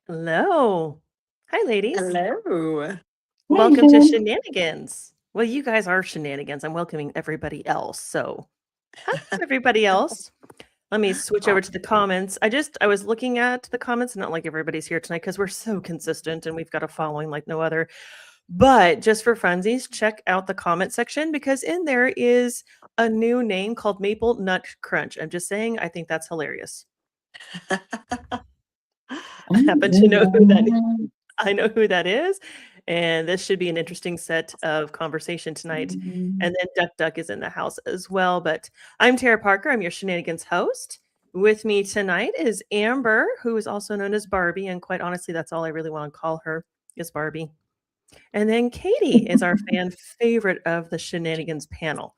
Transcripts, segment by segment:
Hello. Hi, ladies. Hello. Hey, Welcome to Jen. Shenanigans. Well, you guys are shenanigans. I'm welcoming everybody else. So, hi, everybody else. Let me switch over to the comments. I was looking at the comments, not like everybody's here tonight because we're so consistent and we've got a following like no other. But just for funsies, check out the comment section because in there is a new name called Maple Nut Crunch. I'm just saying, I think that's hilarious. I happen to know who that is. I know who that is. And this should be an interesting set of conversation tonight. And then Duck Duck is in the house as well. But I'm Tara Parker. I'm your Shenanigans host. With me tonight is Amber, who is also known as Barbie. And quite honestly, that's all I really want to call her is Barbie. And then Katie is our fan favorite of the Shenanigans panel.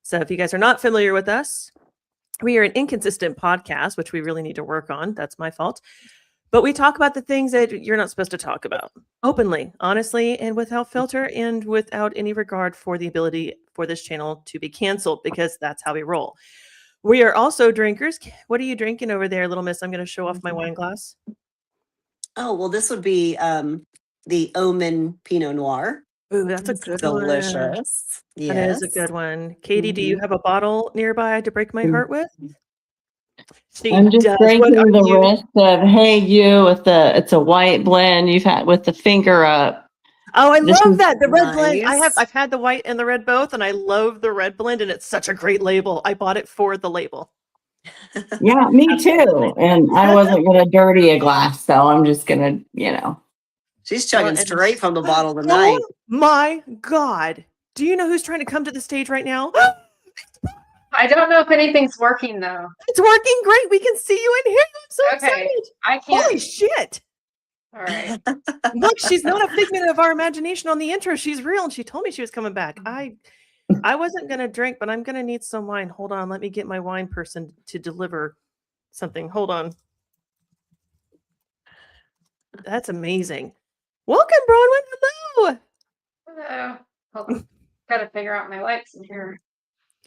So if you guys are not familiar with us, we are an inconsistent podcast, which we really need to work on. That's my fault. But we talk about the things that you're not supposed to talk about openly, honestly, and without filter and without any regard for the ability for this channel to be canceled because that's how we roll. We are also drinkers. What are you drinking over there, little miss? I'm going to show off my wine glass. Oh, well, this would be the Omen Pinot Noir. Ooh, that's a good one. Delicious. That is a good one. Katie, do you have a bottle nearby to break my heart with? I'm just drinking the rest of Hey You with it's a white blend you've had with the finger up. Oh, I love that. The red blend. I've had the white and the red both, and I love the red blend, and it's such a great label. I bought it for the label. Yeah, me too. And I wasn't gonna dirty a glass, so I'm just gonna, She's chugging straight from the bottle tonight. Oh my God. Do you know who's trying to come to the stage right now? I don't know if anything's working though. It's working great. We can see you in here. I'm so excited. I can't. Holy shit. All right. Look, she's not a figment of our imagination on the intro. She's real, and she told me she was coming back. I wasn't gonna drink, but I'm gonna need some wine. Hold on, let me get my wine person to deliver something. Hold on. That's amazing. Welcome, Bronwyn. Hello. Hello. Hold on. Gotta figure out my lights in here.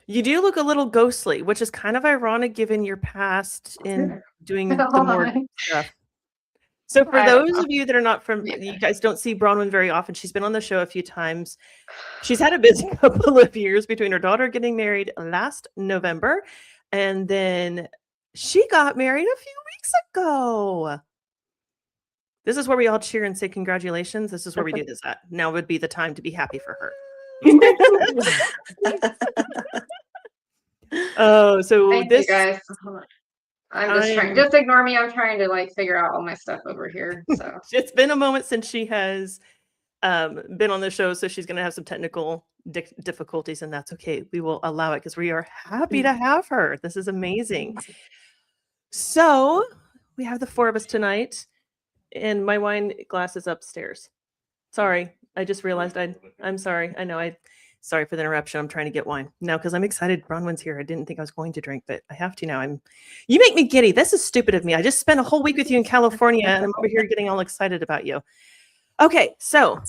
You do look a little ghostly, which is kind of ironic given your past in doing the more stuff. So for those of you that are not from, you guys don't see Bronwyn very often. She's been on the show a few times. She's had a busy couple of years between her daughter getting married last November, and then she got married a few weeks ago. This is where we all cheer and say congratulations. This is where we do this at. Now would be the time to be happy for her. Oh, so Thank you guys. I'm just trying. Just ignore me. I'm trying to figure out all my stuff over here. So it's been a moment since she has been on the show, so she's going to have some technical difficulties, and that's okay. We will allow it because we are happy to have her. This is amazing. So we have the four of us tonight, and my wine glass is upstairs. Sorry, I just realized I'm sorry. I know sorry for the interruption. I'm trying to get wine now because I'm excited. Bronwyn's here. I didn't think I was going to drink, but I have to now. You make me giddy. This is stupid of me. I just spent a whole week with you in California, and I'm over here getting all excited about you. Okay, so,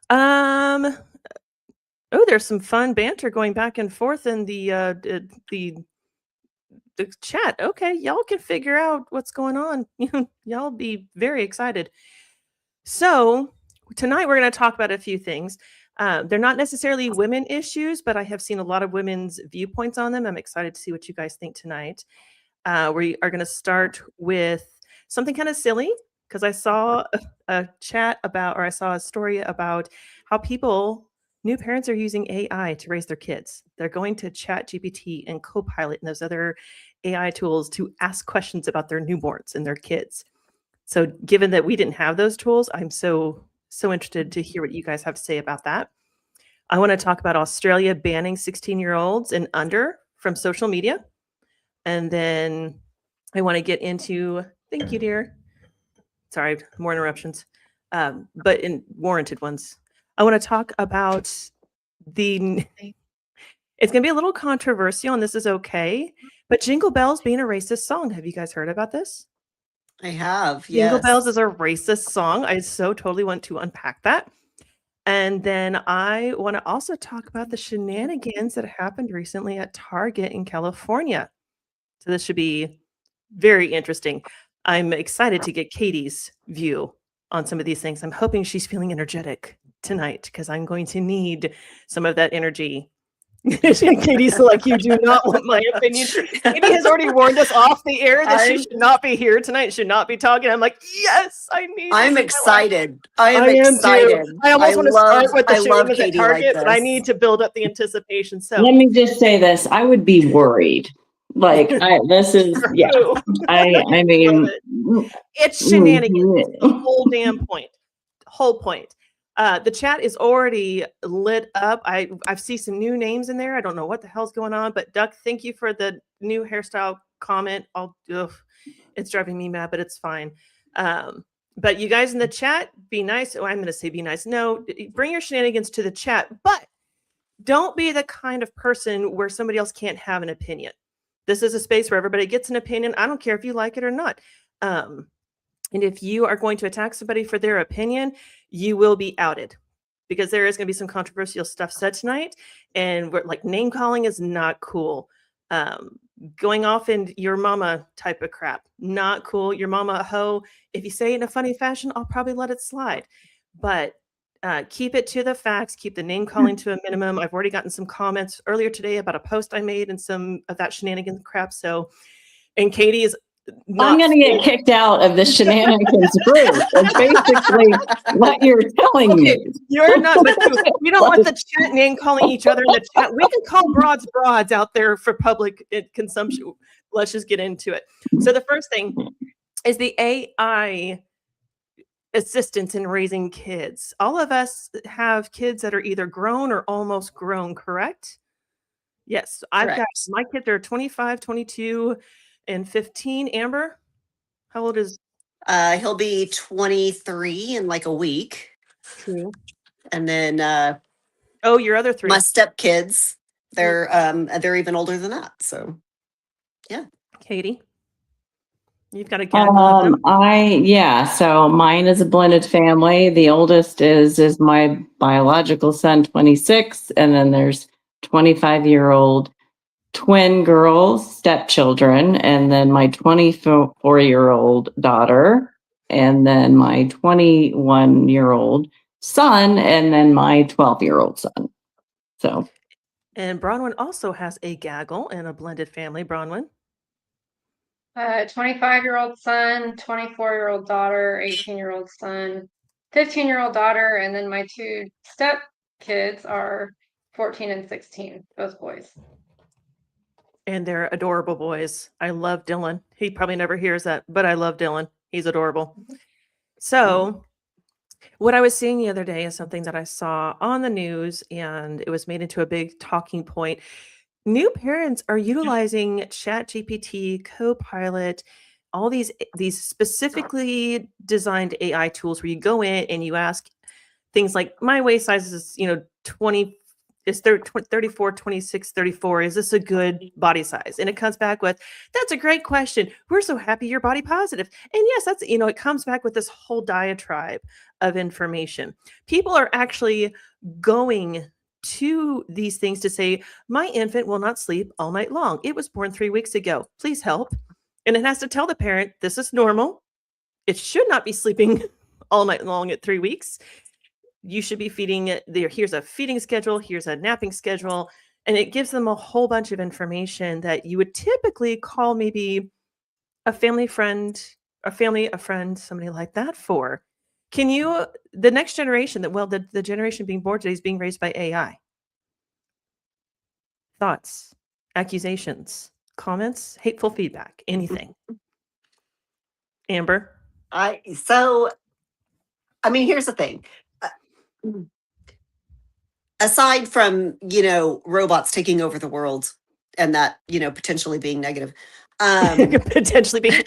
there's some fun banter going back and forth in the chat. Okay, y'all can figure out what's going on. Y'all be very excited. So tonight we're going to talk about a few things. They're not necessarily women issues, but I have seen a lot of women's viewpoints on them. I'm excited to see what you guys think tonight. We are going to start with something kind of silly because I saw a story about how new parents are using AI to raise their kids. They're going to ChatGPT and Copilot and those other AI tools to ask questions about their newborns and their kids. So given that we didn't have those tools, I'm so interested to hear what you guys have to say about that. I want to talk about Australia banning 16-year-olds and under from social media. And then I want to get into, thank you, dear. Sorry, more interruptions, but in warranted ones. I want to talk about it's going to be a little controversial, and this is okay, but Jingle Bells being a racist song. Have you guys heard about this? I have, yes. Jingle Bells is a racist song. I so totally want to unpack that. And then I want to also talk about the shenanigans that happened recently at Target in California. So this should be very interesting. I'm excited to get Katie's view on some of these things. I'm hoping she's feeling energetic tonight because I'm going to need some of that energy. Katie's like, you do not want my opinion. Katie has already warned us off the air that she should not be here tonight, should not be talking. I'm like, yes, I need this. I'm excited. I am am excited. too. I almost want to start with the I love shenanigans at Katie Target, like but I this. need to build up the anticipation. So Let me just say this. I would be worried. Like, this is, yeah. I mean, it's shenanigans. The whole damn point. Whole point. The chat is already lit up. I see some new names in there. I don't know what the hell's going on, but Duck, thank you for the new hairstyle comment. It's driving me mad, but it's fine. But you guys in the chat, be nice. Oh, I'm going to say be nice. No, bring your shenanigans to the chat, but don't be the kind of person where somebody else can't have an opinion. This is a space where everybody gets an opinion. I don't care if you like it or not. And if you are going to attack somebody for their opinion, you will be outed because there is going to be some controversial stuff said tonight. And we're like, name calling is not cool. Going off in your mama type of crap, not cool. Your mama a hoe. If you say it in a funny fashion, I'll probably let it slide. But keep it to the facts. Keep the name calling to a minimum. I've already gotten some comments earlier today about a post I made and some of that shenanigans crap. So, and Katie is I'm going to get kicked out of the shenanigans group. That's basically what you're telling me. You're not, but we don't want the chat name calling each other in the chat. We can call broads out there for public consumption. Let's just get into it. So the first thing is the AI assistance in raising kids. All of us have kids that are either grown or almost grown, correct? Yes. I've got, my kids are 25, 22, and 15. Amber, how old is? He'll be 23 in like a week. True. And then your other three. My stepkids, they're even older than that. So yeah. Katie, you've got a gaggle of them. So mine is a blended family. The oldest is my biological son, 26, and then there's 25-year-old twin girls, stepchildren, and then my 24-year-old daughter, and then my 21-year-old son, and then my 12-year-old son. So, and Bronwyn also has a gaggle and a blended family. Bronwyn, 25-year-old son, 24-year-old daughter, 18-year-old son, 15-year-old daughter, and then my two step kids are 14 and 16, both boys. And they're adorable boys. I love Dylan. He probably never hears that, but I love Dylan. He's adorable. So what I was seeing the other day is something that I saw on the news, and it was made into a big talking point. New parents are utilizing ChatGPT, Copilot, all these specifically designed AI tools where you go in and you ask things like, my waist size is, 20, is 34, 26, 34. Is this a good body size? And it comes back with, that's a great question. We're so happy you're body positive. And yes, that's, it comes back with this whole diatribe of information. People are actually going to these things to say, my infant will not sleep all night long. It was born 3 weeks ago. Please help. And it has to tell the parent, this is normal. It should not be sleeping all night long at 3 weeks. You should be feeding it there. Here's a feeding schedule. Here's a napping schedule. And it gives them a whole bunch of information that you would typically call maybe a family friend, a friend, somebody like that for. Can you, the next generation the generation being born today is being raised by AI. Thoughts, accusations, comments, hateful feedback, anything. Amber? Here's the thing. Aside from, robots taking over the world and that, potentially being negative. Potentially being,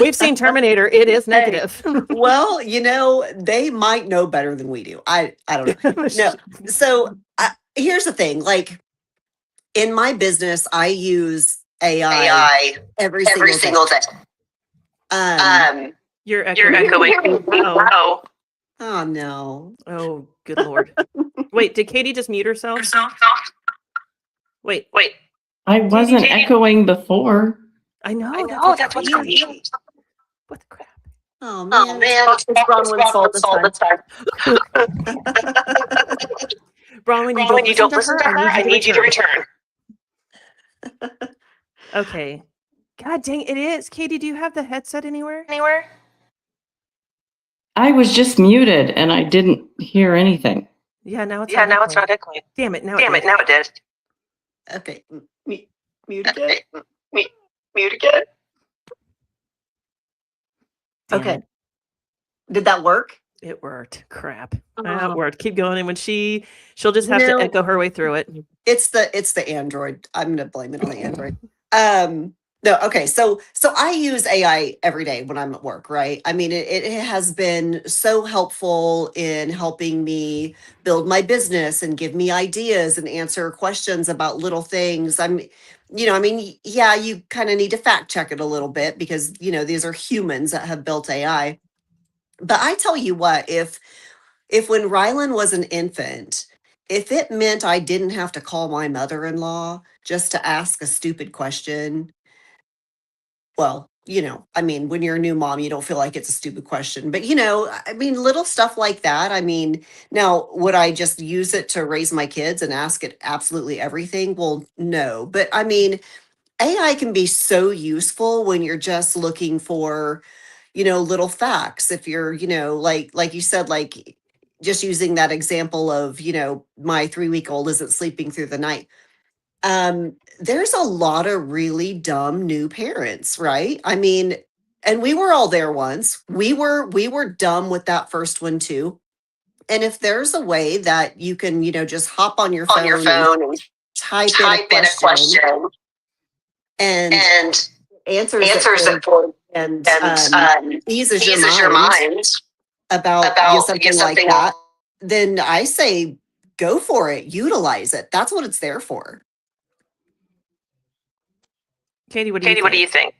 we've seen Terminator. It is negative. Well, they might know better than we do. I don't know. No. So here's the thing. Like in my business, I use AI every single day. You're echoing. Oh no. Oh, good Lord. Wait, did Katie just mute herself? Wait. I wasn't echoing before. I know. That's what's crazy. What the crap? Oh man, it's Bronwyn's fault this time. Bronwyn, you don't listen to her. I need you to return. Okay. God dang, it is. Katie, do you have the headset anywhere? I was just muted and I didn't hear anything. Yeah, now it's not echoing. Damn it, now it did. Okay, mute again. Mute again. Damn Okay. it. Did that work? It worked. Crap. It worked. Keep going. And when she'll just have to No. echo her way through it. It's the Android. I'm gonna blame it on the Android. No, okay. So I use AI every day when I'm at work, right? I mean, it has been so helpful in helping me build my business and give me ideas and answer questions about little things. Yeah, you kind of need to fact check it a little bit because, these are humans that have built AI. But I tell you what, if when Rylan was an infant, if it meant I didn't have to call my mother-in-law just to ask a stupid question, well, when you're a new mom, you don't feel like it's a stupid question. But, little stuff like that. Now, would I just use it to raise my kids and ask it absolutely everything? Well, no. But AI can be so useful when you're just looking for, little facts. If you're, like you said, like just using that example of, my 3-week-old isn't sleeping through the night. There's a lot of really dumb new parents, right? And we were all there once. We were dumb with that first one too. And if there's a way that you can, just hop on your phone and type in a question and answers it for and eases your mind about something like that, then I say go for it, utilize it. That's what it's there for. Katie, what do you think?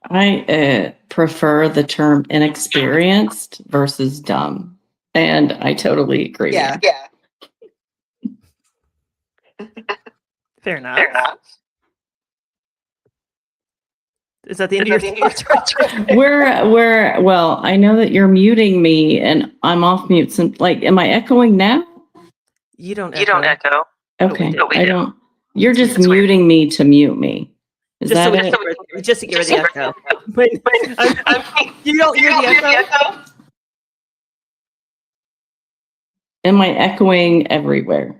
I prefer the term inexperienced versus dumb. And I totally agree. Yeah. Fair enough. Is that the end of your thoughts? Well, I know that you're muting me and I'm off mute. Am I echoing now? You don't echo. Okay. No, we I do. don't. You're just muting me to mute me. Is Just that it? just to get rid of the echo. You don't hear the echo? Am I echoing everywhere?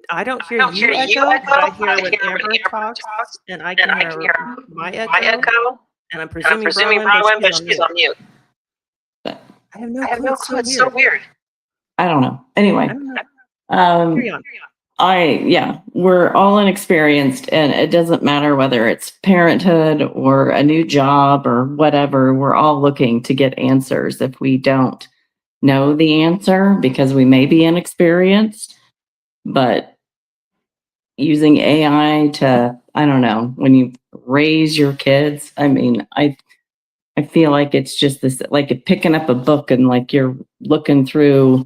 I don't hear you echo, but I hear when Amber talks, and I can hear my echo. And I'm presuming Bronwyn, but she's on mute. But I have no clue. It's so weird. I don't know. Anyway, I don't know. Carry on. We're all inexperienced, and it doesn't matter whether it's parenthood or a new job or whatever. We're all looking to get answers. If we don't know the answer because we may be inexperienced, but using AI to, I don't know, when you raise your kids, I feel like it's just this, like picking up a book and like you're looking through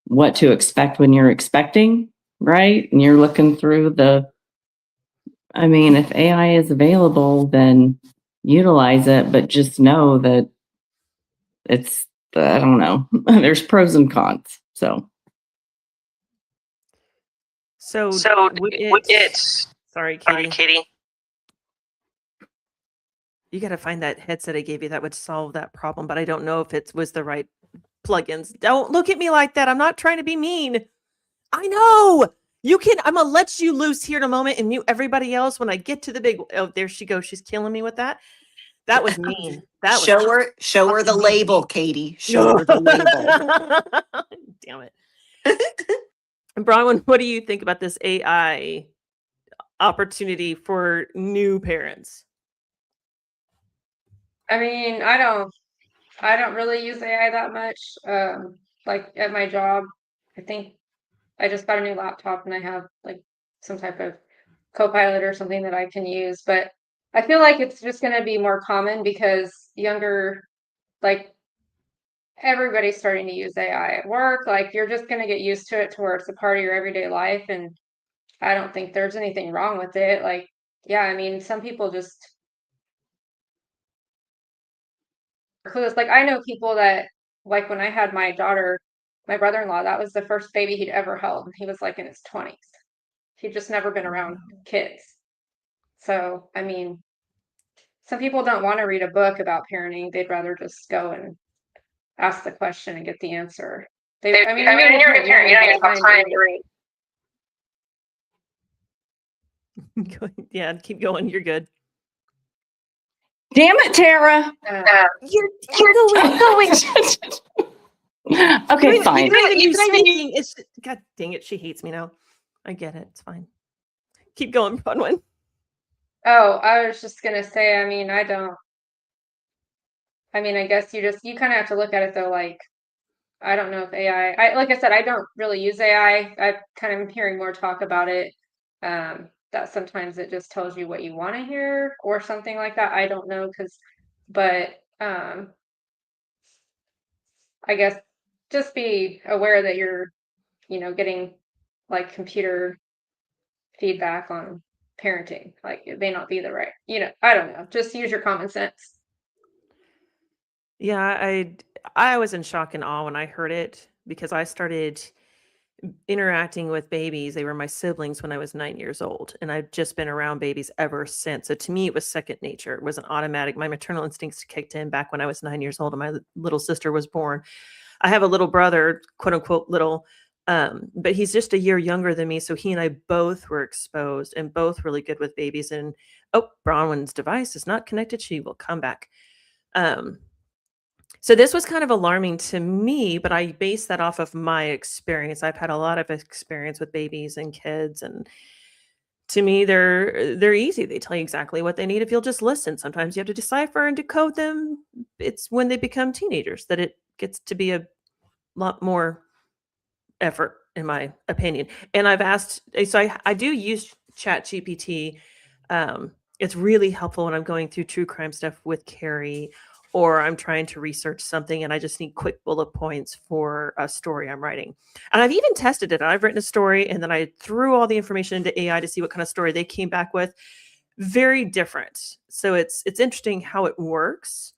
what to expect when you're expecting, right? And you're looking through if AI is available, then utilize it, but just know that I don't know, there's pros and cons. So sorry, Katie. You got to find that headset I gave you that would solve that problem, but I don't know if it was the right plugins. Don't look at me like that. I'm not trying to be mean. I know. I'm going to let you loose here in a moment and mute everybody else when I get to the big. Oh, there she goes. She's killing me with that. That was mean. Show her the label, Katie. Show her the label. Damn it. And Bronwyn, what do you think about this AI opportunity for new parents? I don't really use AI that much. Like at my job, I think I just got a new laptop and I have like some type of Copilot or something that I can use. But I feel like it's just going to be more common because like everybody's starting to use AI at work. Like you're just going to get used to it to where it's a part of your everyday life. And I don't think there's anything wrong with it. Like, yeah, some people just clueless. Like I know people that, like when I had my daughter, my brother-in-law, that was the first baby he'd ever held, and he was like in his 20s. He'd just never been around kids. So, I mean, some people don't want to read a book about parenting. They'd rather just go and ask the question and get the answer. I mean, I mean, when you're a parent, you don't even have time to read. Yeah, keep going. You're good. Damn it, Tara. You're going. Okay, fine. You don't even be speaking. It's God dang it. She hates me now. I get it. It's fine. Keep going, Bronwyn. Oh, I was just gonna say, I mean, I guess you kind of have to look at it though, like, I don't know if AI, like I said, I don't really use AI. I kind of am hearing more talk about it. That sometimes it just tells you what you want to hear or something like that. I don't know, but I guess just be aware that you're, getting like computer feedback on parenting. Like it may not be the right, I don't know. Just use your common sense. Yeah, I was in shock and awe when I heard it because I started interacting with babies. They were my siblings when I was 9 years old, and I've just been around babies ever since. So to me, it was second nature. It wasn't automatic. My maternal instincts kicked in back when I was 9 years old and my little sister was born. I have a little brother, quote unquote, little, but he's just a year younger than me. So he and I both were exposed and both really good with babies. And Bronwyn's device is not connected. She will come back. So this was kind of alarming to me, but I base that off of my experience. I've had a lot of experience with babies and kids, and to me, they're easy. They tell you exactly what they need if you'll just listen. Sometimes you have to decipher and decode them. It's when they become teenagers that it gets to be a lot more effort, in my opinion. And I've asked, so I do use Chat GPT. It's really helpful when I'm going through true crime stuff with Carrie, or I'm trying to research something and I just need quick bullet points for a story I'm writing. And I've even tested it. I've written a story and then I threw all the information into AI to see what kind of story they came back with. Very different. So it's interesting how it works.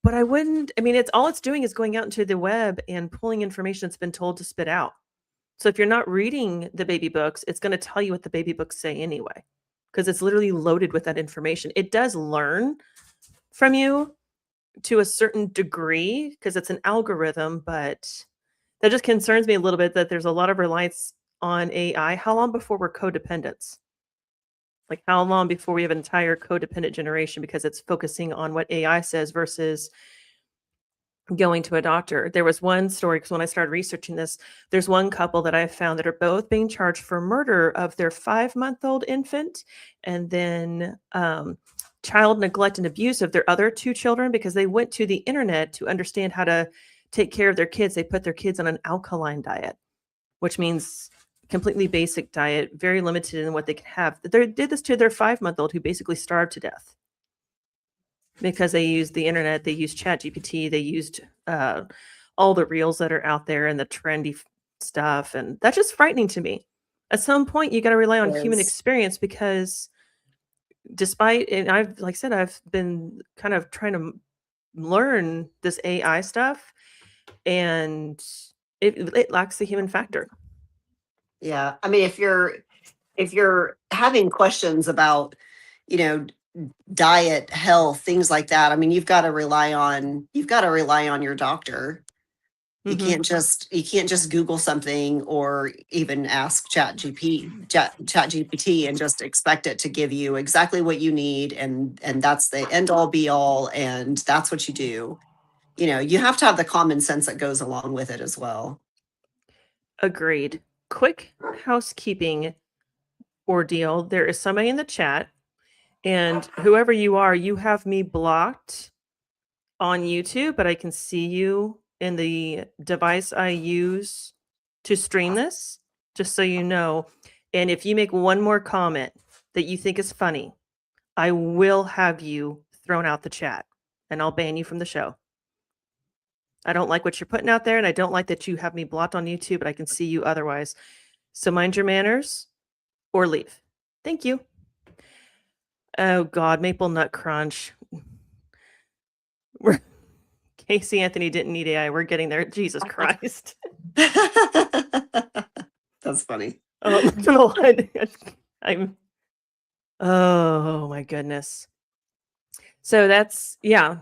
But it's all it's doing is going out into the web and pulling information that's been told to spit out. So if you're not reading the baby books, it's going to tell you what the baby books say anyway, because it's literally loaded with that information. It does learn from you to a certain degree because it's an algorithm, but that just concerns me a little bit that there's a lot of reliance on AI. How long before we're codependents? Like how long before we have an entire codependent generation because it's focusing on what AI says versus going to a doctor? There was one story because when I started researching this, there's one couple that I found that are both being charged for murder of their 5-month-old infant and then child neglect and abuse of their other 2 children because they went to the internet to understand how to take care of their kids. They put their kids on an alkaline diet, which means completely basic diet, very limited in what they can have. They did this to their 5-month-old who basically starved to death because they used the internet, they used Chat GPT, they used all the reels that are out there and the trendy stuff. And that's just frightening to me. At some point, you got to rely on human experience because despite, and I've been kind of trying to learn this AI stuff and it lacks the human factor. Yeah. I mean, if you're having questions about, diet, health, things like that, I mean, you've got to rely on your doctor. You can't just Google something or even ask Chat GPT and just expect it to give you exactly what you need and that's the end all be all and that's what you do. You have to have the common sense that goes along with it as well. Agreed. Quick housekeeping ordeal. There is somebody in the chat, and whoever you are, you have me blocked on YouTube, but I can see you in the device I use to stream this, just so you know. And if you make one more comment that you think is funny, I will have you thrown out the chat and I'll ban you from the show. I don't like what you're putting out there, and I don't like that you have me blocked on YouTube, but I can see you otherwise. So mind your manners or leave. Thank you. Oh God, Maple Nut Crunch. Casey Anthony didn't need AI. We're getting there. Jesus Christ. That's funny. Oh, no, I'm. Oh my goodness. So that's yeah.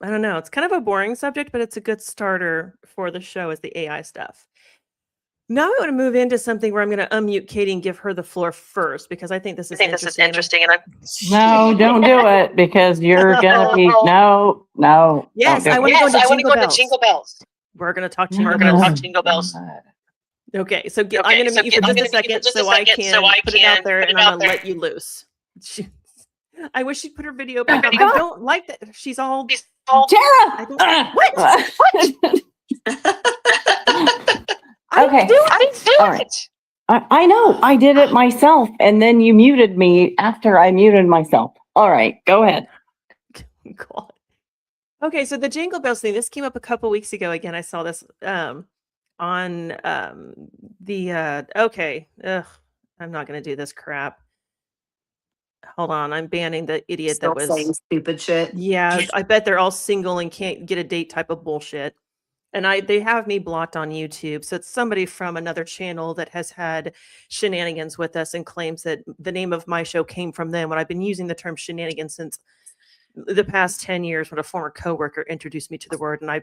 I don't know. It's kind of a boring subject, but it's a good starter for the show is the AI stuff. Now I want to move into something where I'm going to unmute Katie and give her the floor first because I think this is interesting. No, don't do it because you're gonna be no. Yes, don't do I it. want to go into Jingle Bells. Jingle Bells. We're going to talk No, Jingle no, Bells. Jingle Bells. Okay, so I'm going to mute you for just a second so I can put it out there and I'm going to let you loose. I wish she'd put her video back on. I don't like that. She's all Tara! what? Okay. I didn't do All right. it. I know. I did it myself, and then you muted me after I muted myself. All right, go ahead. God. Okay, so the Jingle Bells thing, this came up a couple weeks ago. Again, I saw this on the okay. Ugh, I'm not gonna do this crap. Hold on, I'm banning the idiot Still that was saying stupid shit. yeah, I bet they're all single and can't get a date type of bullshit. And they have me blocked on YouTube. So it's somebody from another channel that has had shenanigans with us and claims that the name of my show came from them when I've been using the term shenanigans since the past 10 years when a former coworker introduced me to the word and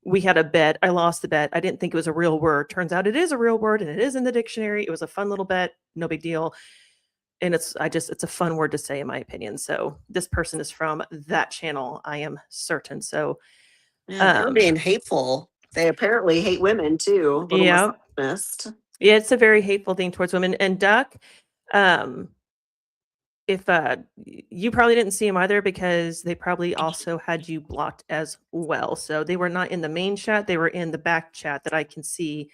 we had a bet. I lost the bet. I didn't think it was a real word. Turns out it is a real word and it is in the dictionary. It was a fun little bet, no big deal. And it's a fun word to say in my opinion. So this person is from that channel, I am certain. So Yeah, they're being hateful. They apparently hate women too. Little yeah. misogynist. Yeah, it's a very hateful thing towards women. And Duck, if you probably didn't see him either because they probably also had you blocked as well. So they were not in the main chat; they were in the back chat that I can see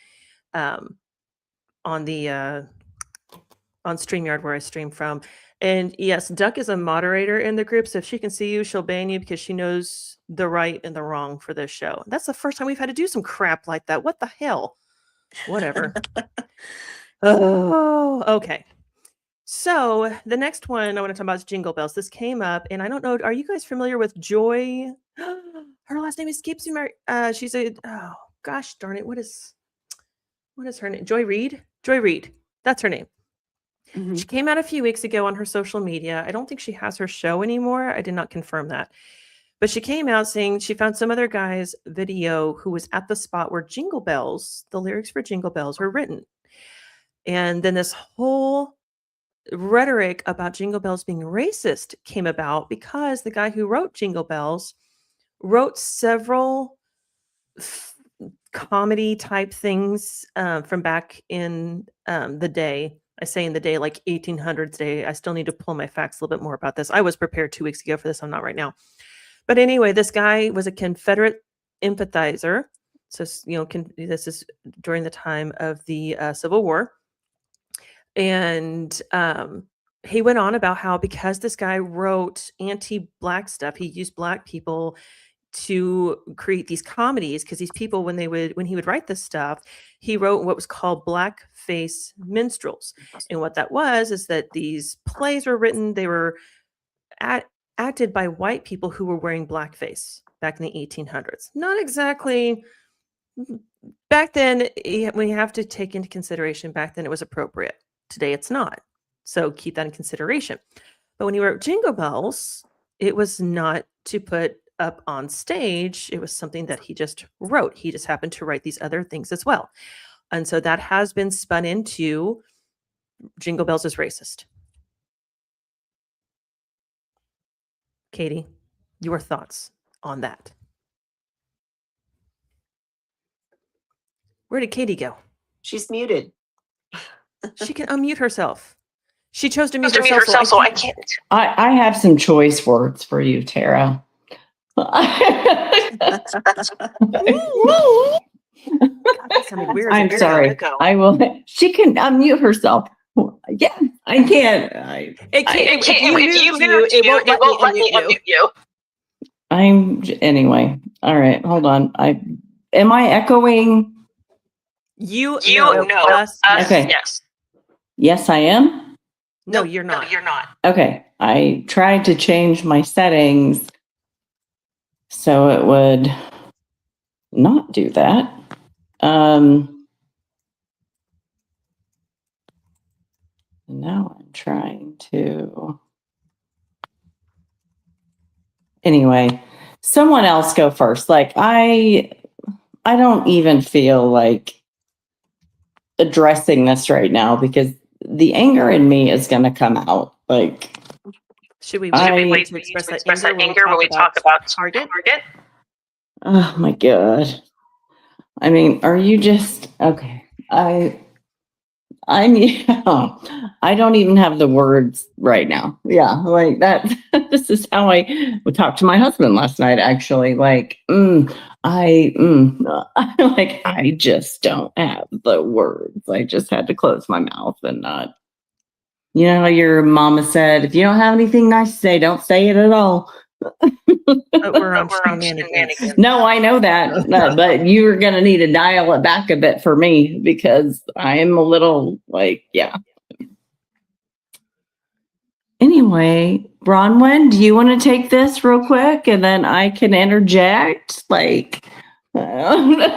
on the on StreamYard where I stream from. And yes, Duck is a moderator in the group, so if she can see you, she'll ban you because she knows the right and the wrong for this show. That's the first time we've had to do some crap like that. What the hell? Whatever. Oh, okay. So the next one I want to talk about is Jingle Bells. This came up, and I don't know. Are you guys familiar with Joy? Her last name escapes me. She's a oh gosh darn it. What is her name? Joy Reid. Joy Reid. That's her name. Mhm. She came out a few weeks ago on her social media. I don't think she has her show anymore. I did not confirm that. But she came out saying she found some other guy's video who was at the spot where Jingle Bells, the lyrics for Jingle Bells were written. And then this whole rhetoric about Jingle Bells being racist came about because the guy who wrote Jingle Bells wrote several comedy type things from back in the day. I say in the day, like 1800s day. I still need to pull my facts a little bit more about this. I was prepared 2 weeks ago for this. I'm not right now. But anyway, this guy was a Confederate empathizer. So, this is during the time of the Civil War. And he went on about how because this guy wrote anti-Black stuff, he used Black people to create these comedies because these people when he would write this stuff, he wrote what was called blackface minstrels. And what that was is that these plays were written, they were acted by white people who were wearing blackface back in the 1800s. Not exactly back then, we have to take into consideration back then it was appropriate. Today it's not. So keep that in consideration. But when he wrote Jingle Bells, it was not to put up on stage. It was something that he just wrote. He just happened to write these other things as well. And so that has been spun into Jingle Bells is racist. Katie, your thoughts on that? Where did Katie go? She's muted. She can unmute herself. She chose to mute herself, so I can't. I have some choice words for you, Tara. God, that sounded weird. I'm sorry. I will. She can unmute herself. Yeah, I can't. If you mute you, it won't let me unmute you. Anyway. All right, hold on. Am I echoing? You know. Us, Okay. Yes. Yes, I am. No, you're not. No, you're not. Okay, I tried to change my settings So it would not do that. Now I'm trying to. Anyway, someone else go first. Like I don't even feel like addressing this right now because the anger in me is going to come out. Like, should we wait to express that anger when we talk about Target? Oh my God. I mean, are you just okay? I'm yeah, I don't even have the words right now. Yeah, like that. This is how I would talk to my husband last night. Actually, like, like I just don't have the words. I just had to close my mouth and not. You know how your mama said, if you don't have anything nice to say, don't say it at all. But we're on SheNanigans. No, I know that, but you're going to need to dial it back a bit for me because I am a little like, yeah. Anyway, Bronwyn, do you want to take this real quick and then I can interject? Like, Bronwyn,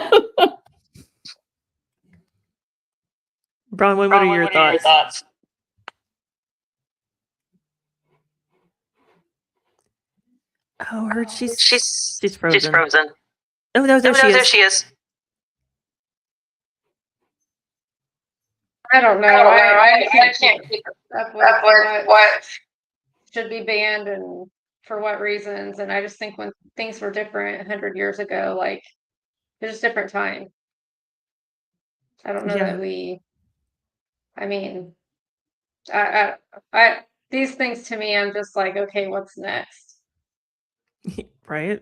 what are your thoughts? Oh, she's frozen. Oh no, there she is. I don't know. I can't keep up with what should be banned and for what reasons. And I just think when things were different 100 years ago, like there's just different time. I don't know that I mean, I these things to me, I'm just like, okay, what's next? Right.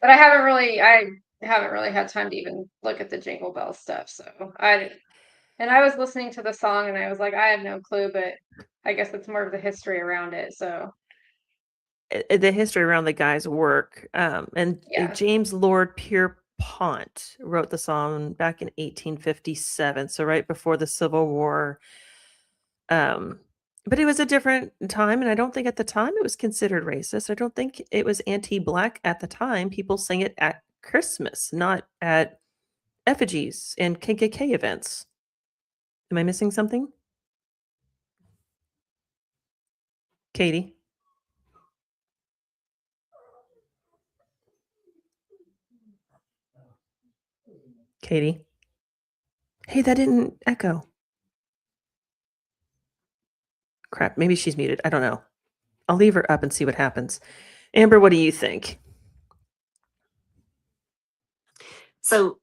But I haven't really had time to even look at the Jingle Bell stuff. So I was listening to the song and I was like, I have no clue, but I guess it's more of the history around it. So The history around the guy's work. And yeah. James Lord Pierpont wrote the song back in 1857, so right before the Civil War. But it was a different time, and I don't think at the time it was considered racist. I don't think it was anti-black at the time. People sang it at Christmas, not at effigies and KKK events. Am I missing something? Katie? Katie? Hey, that didn't echo. Crap, maybe she's muted. I don't know. I'll leave her up and see what happens. Amber, what do you think? So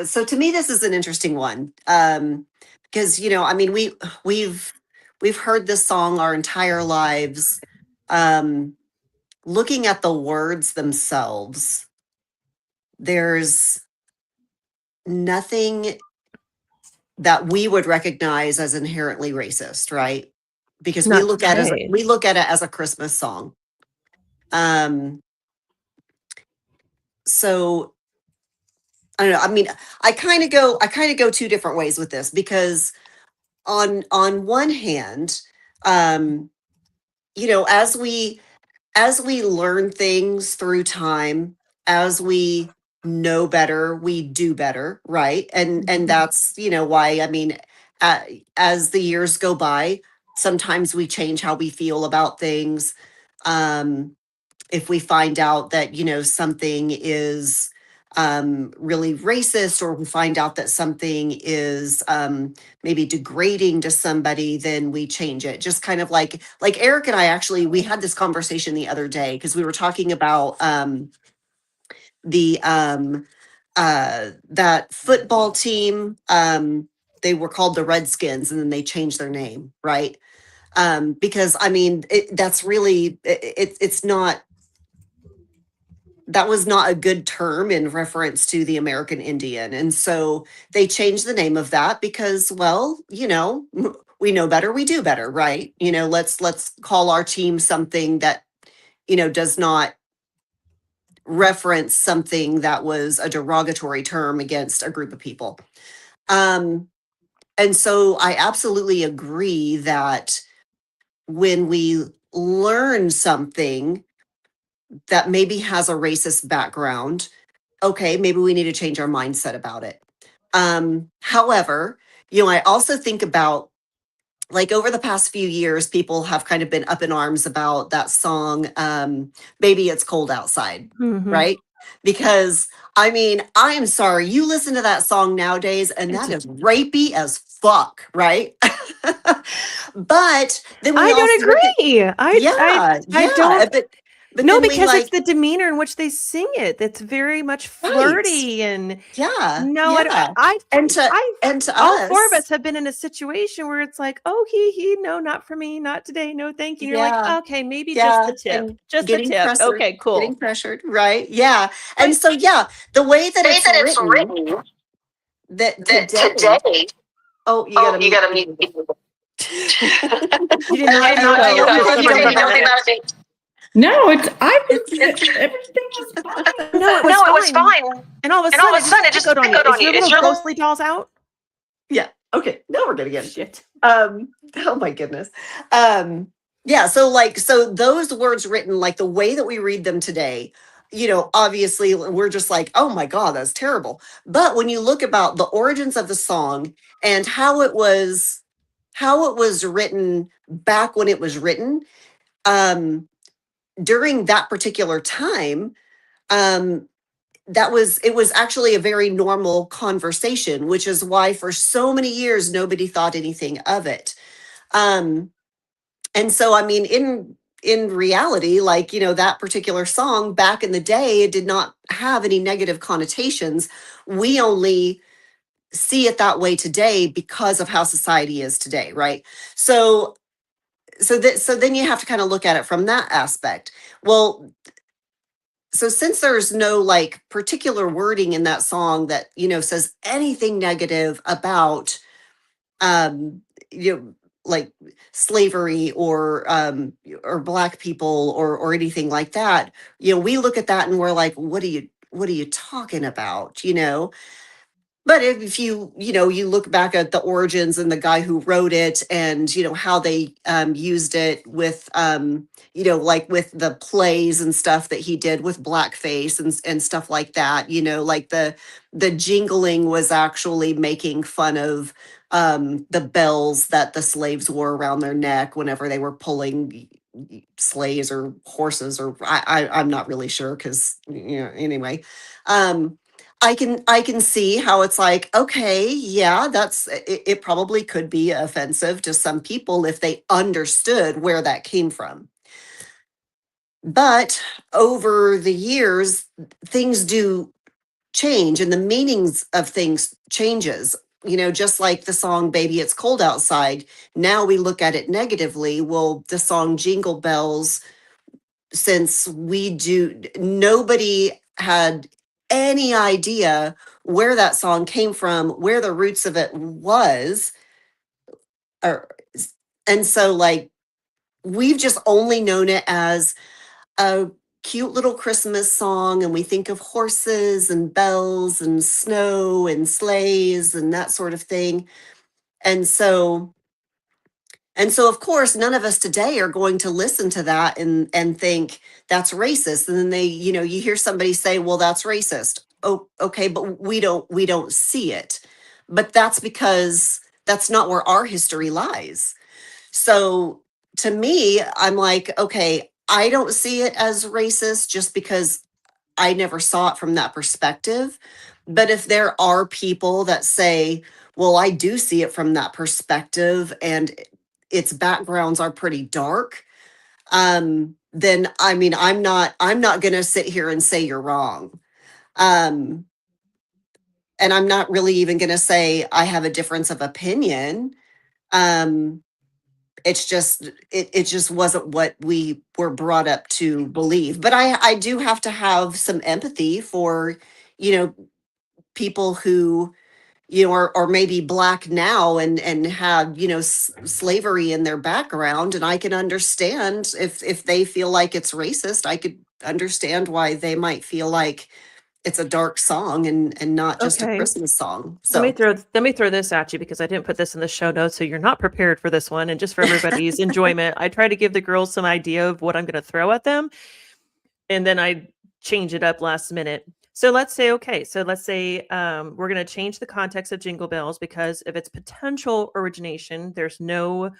so to me this is an interesting one, because I mean we've heard this song our entire lives. Looking at the words themselves, there's nothing that we would recognize as inherently racist, right? Because we Not look at today. it as a Christmas song. So I don't know. I mean, I kind of go two different ways with this because on one hand, as we learn things through time, as we know better, we do better, right? And that's why I mean, as the years go by, sometimes we change how we feel about things. If we find out that something is really racist, or we find out that something is maybe degrading to somebody, then we change it. Just kind of like Eric and I actually we had this conversation the other day because we were talking about the that football team. They were called the Redskins, and then they changed their name, right? Because I mean, that's really it's not. That was not a good term in reference to the American Indian. And so they changed the name of that because, well, we know better, we do better, right? Let's call our team something that, does not reference something that was a derogatory term against a group of people. And so I absolutely agree that when we learn something, that maybe has a racist background, okay, maybe we need to change our mindset about it. However, I also think about, like, over the past few years, people have kind of been up in arms about that song, Baby It's Cold Outside, Mhm. right? Because I'm sorry, you listen to that song nowadays and It's that is rapey as fuck, right? But then we I don't also look at, agree. I don't. but No, then we because it's like, the demeanor in which they sing it that's very much right, flirty and yeah, no, yeah. And to all four of us, us have been in a situation where it's like, oh, no, not for me, not today, no, thank you. And you're like, yeah, okay, maybe yeah, and just the getting tip. pressured, Okay, cool. right? Yeah. And But so, yeah, the way that Way it's that it's written, written that that today, today, oh, you oh, gotta you mute gotta me. meet people. you did not I echo. don't know if Something you about can it. hear Nothing about it. No, it's everything was fine. No, it was No, it was fine. fine. And all of a And all of a sudden, sudden, it it just just echoed on you. echoed Is on you. your Is little your ghostly dolls out? yeah. Okay, now we're good again. Shit. Oh my goodness. Yeah, so those words written, like the way that we read them today, obviously we're just like, oh my God, that's terrible. But when you look about the origins of the song and how it was written back when it was written, um, during that particular time, um, it was actually a very normal conversation, which is why for so many years nobody thought anything of it. Um, and so, in reality, like, that particular song back in the day, it did not have any negative connotations. We only see it that way today because of how society is today, right? So then you have to kind of look at it from that aspect. Well, so since there's no like particular wording in that song that, says anything negative about, um like slavery or black people or anything like that, we look at that and we're like, what are you talking about, but if you look back at the origins and the guy who wrote it and how they used it with like with the plays and stuff that he did with blackface and stuff like that, like the jingling was actually making fun of the bells that the slaves wore around their neck whenever they were pulling sleighs or horses, or I'm not really sure because anyway. I can see how it's like, okay, yeah, it probably could be offensive to some people if they understood where that came from. But over the years, things do change and the meanings of things changes. Just like the song Baby It's Cold Outside. Now we look at it negatively. Well, the song Jingle Bells, since nobody had any idea where that song came from, where the roots of it was, or and so like we've just only known it as a cute little Christmas song, and we think of horses and bells and snow and sleighs and that sort of thing. And so of course, none of us today are going to listen to that and think that's racist. And then you hear somebody say, "Well, that's racist." Oh, okay, but we don't see it. But that's because that's not where our history lies. So to me, I'm like, okay, I don't see it as racist just because I never saw it from that perspective. But if there are people that say, well, I do see it from that perspective and its backgrounds are pretty dark, then I'm not gonna sit here and say you're wrong. Um, and I'm not really even gonna say I have a difference of opinion. Um, it just wasn't what we were brought up to believe. But I do have to have some empathy for, you know, people who, are maybe black now and had, slavery in their background. And I can understand if they feel like it's racist, I could understand why they might feel like it's a dark song and not just a Okay. Christmas song. Let me So throw this at you because I didn't put this in the show notes, so you're not prepared for this one. And just for everybody's enjoyment, I try to give the girls some idea of what I'm going to throw at them. and then I change it up last minute. So let's say, we're going to change the context of Jingle Bells because of its potential origination. There's no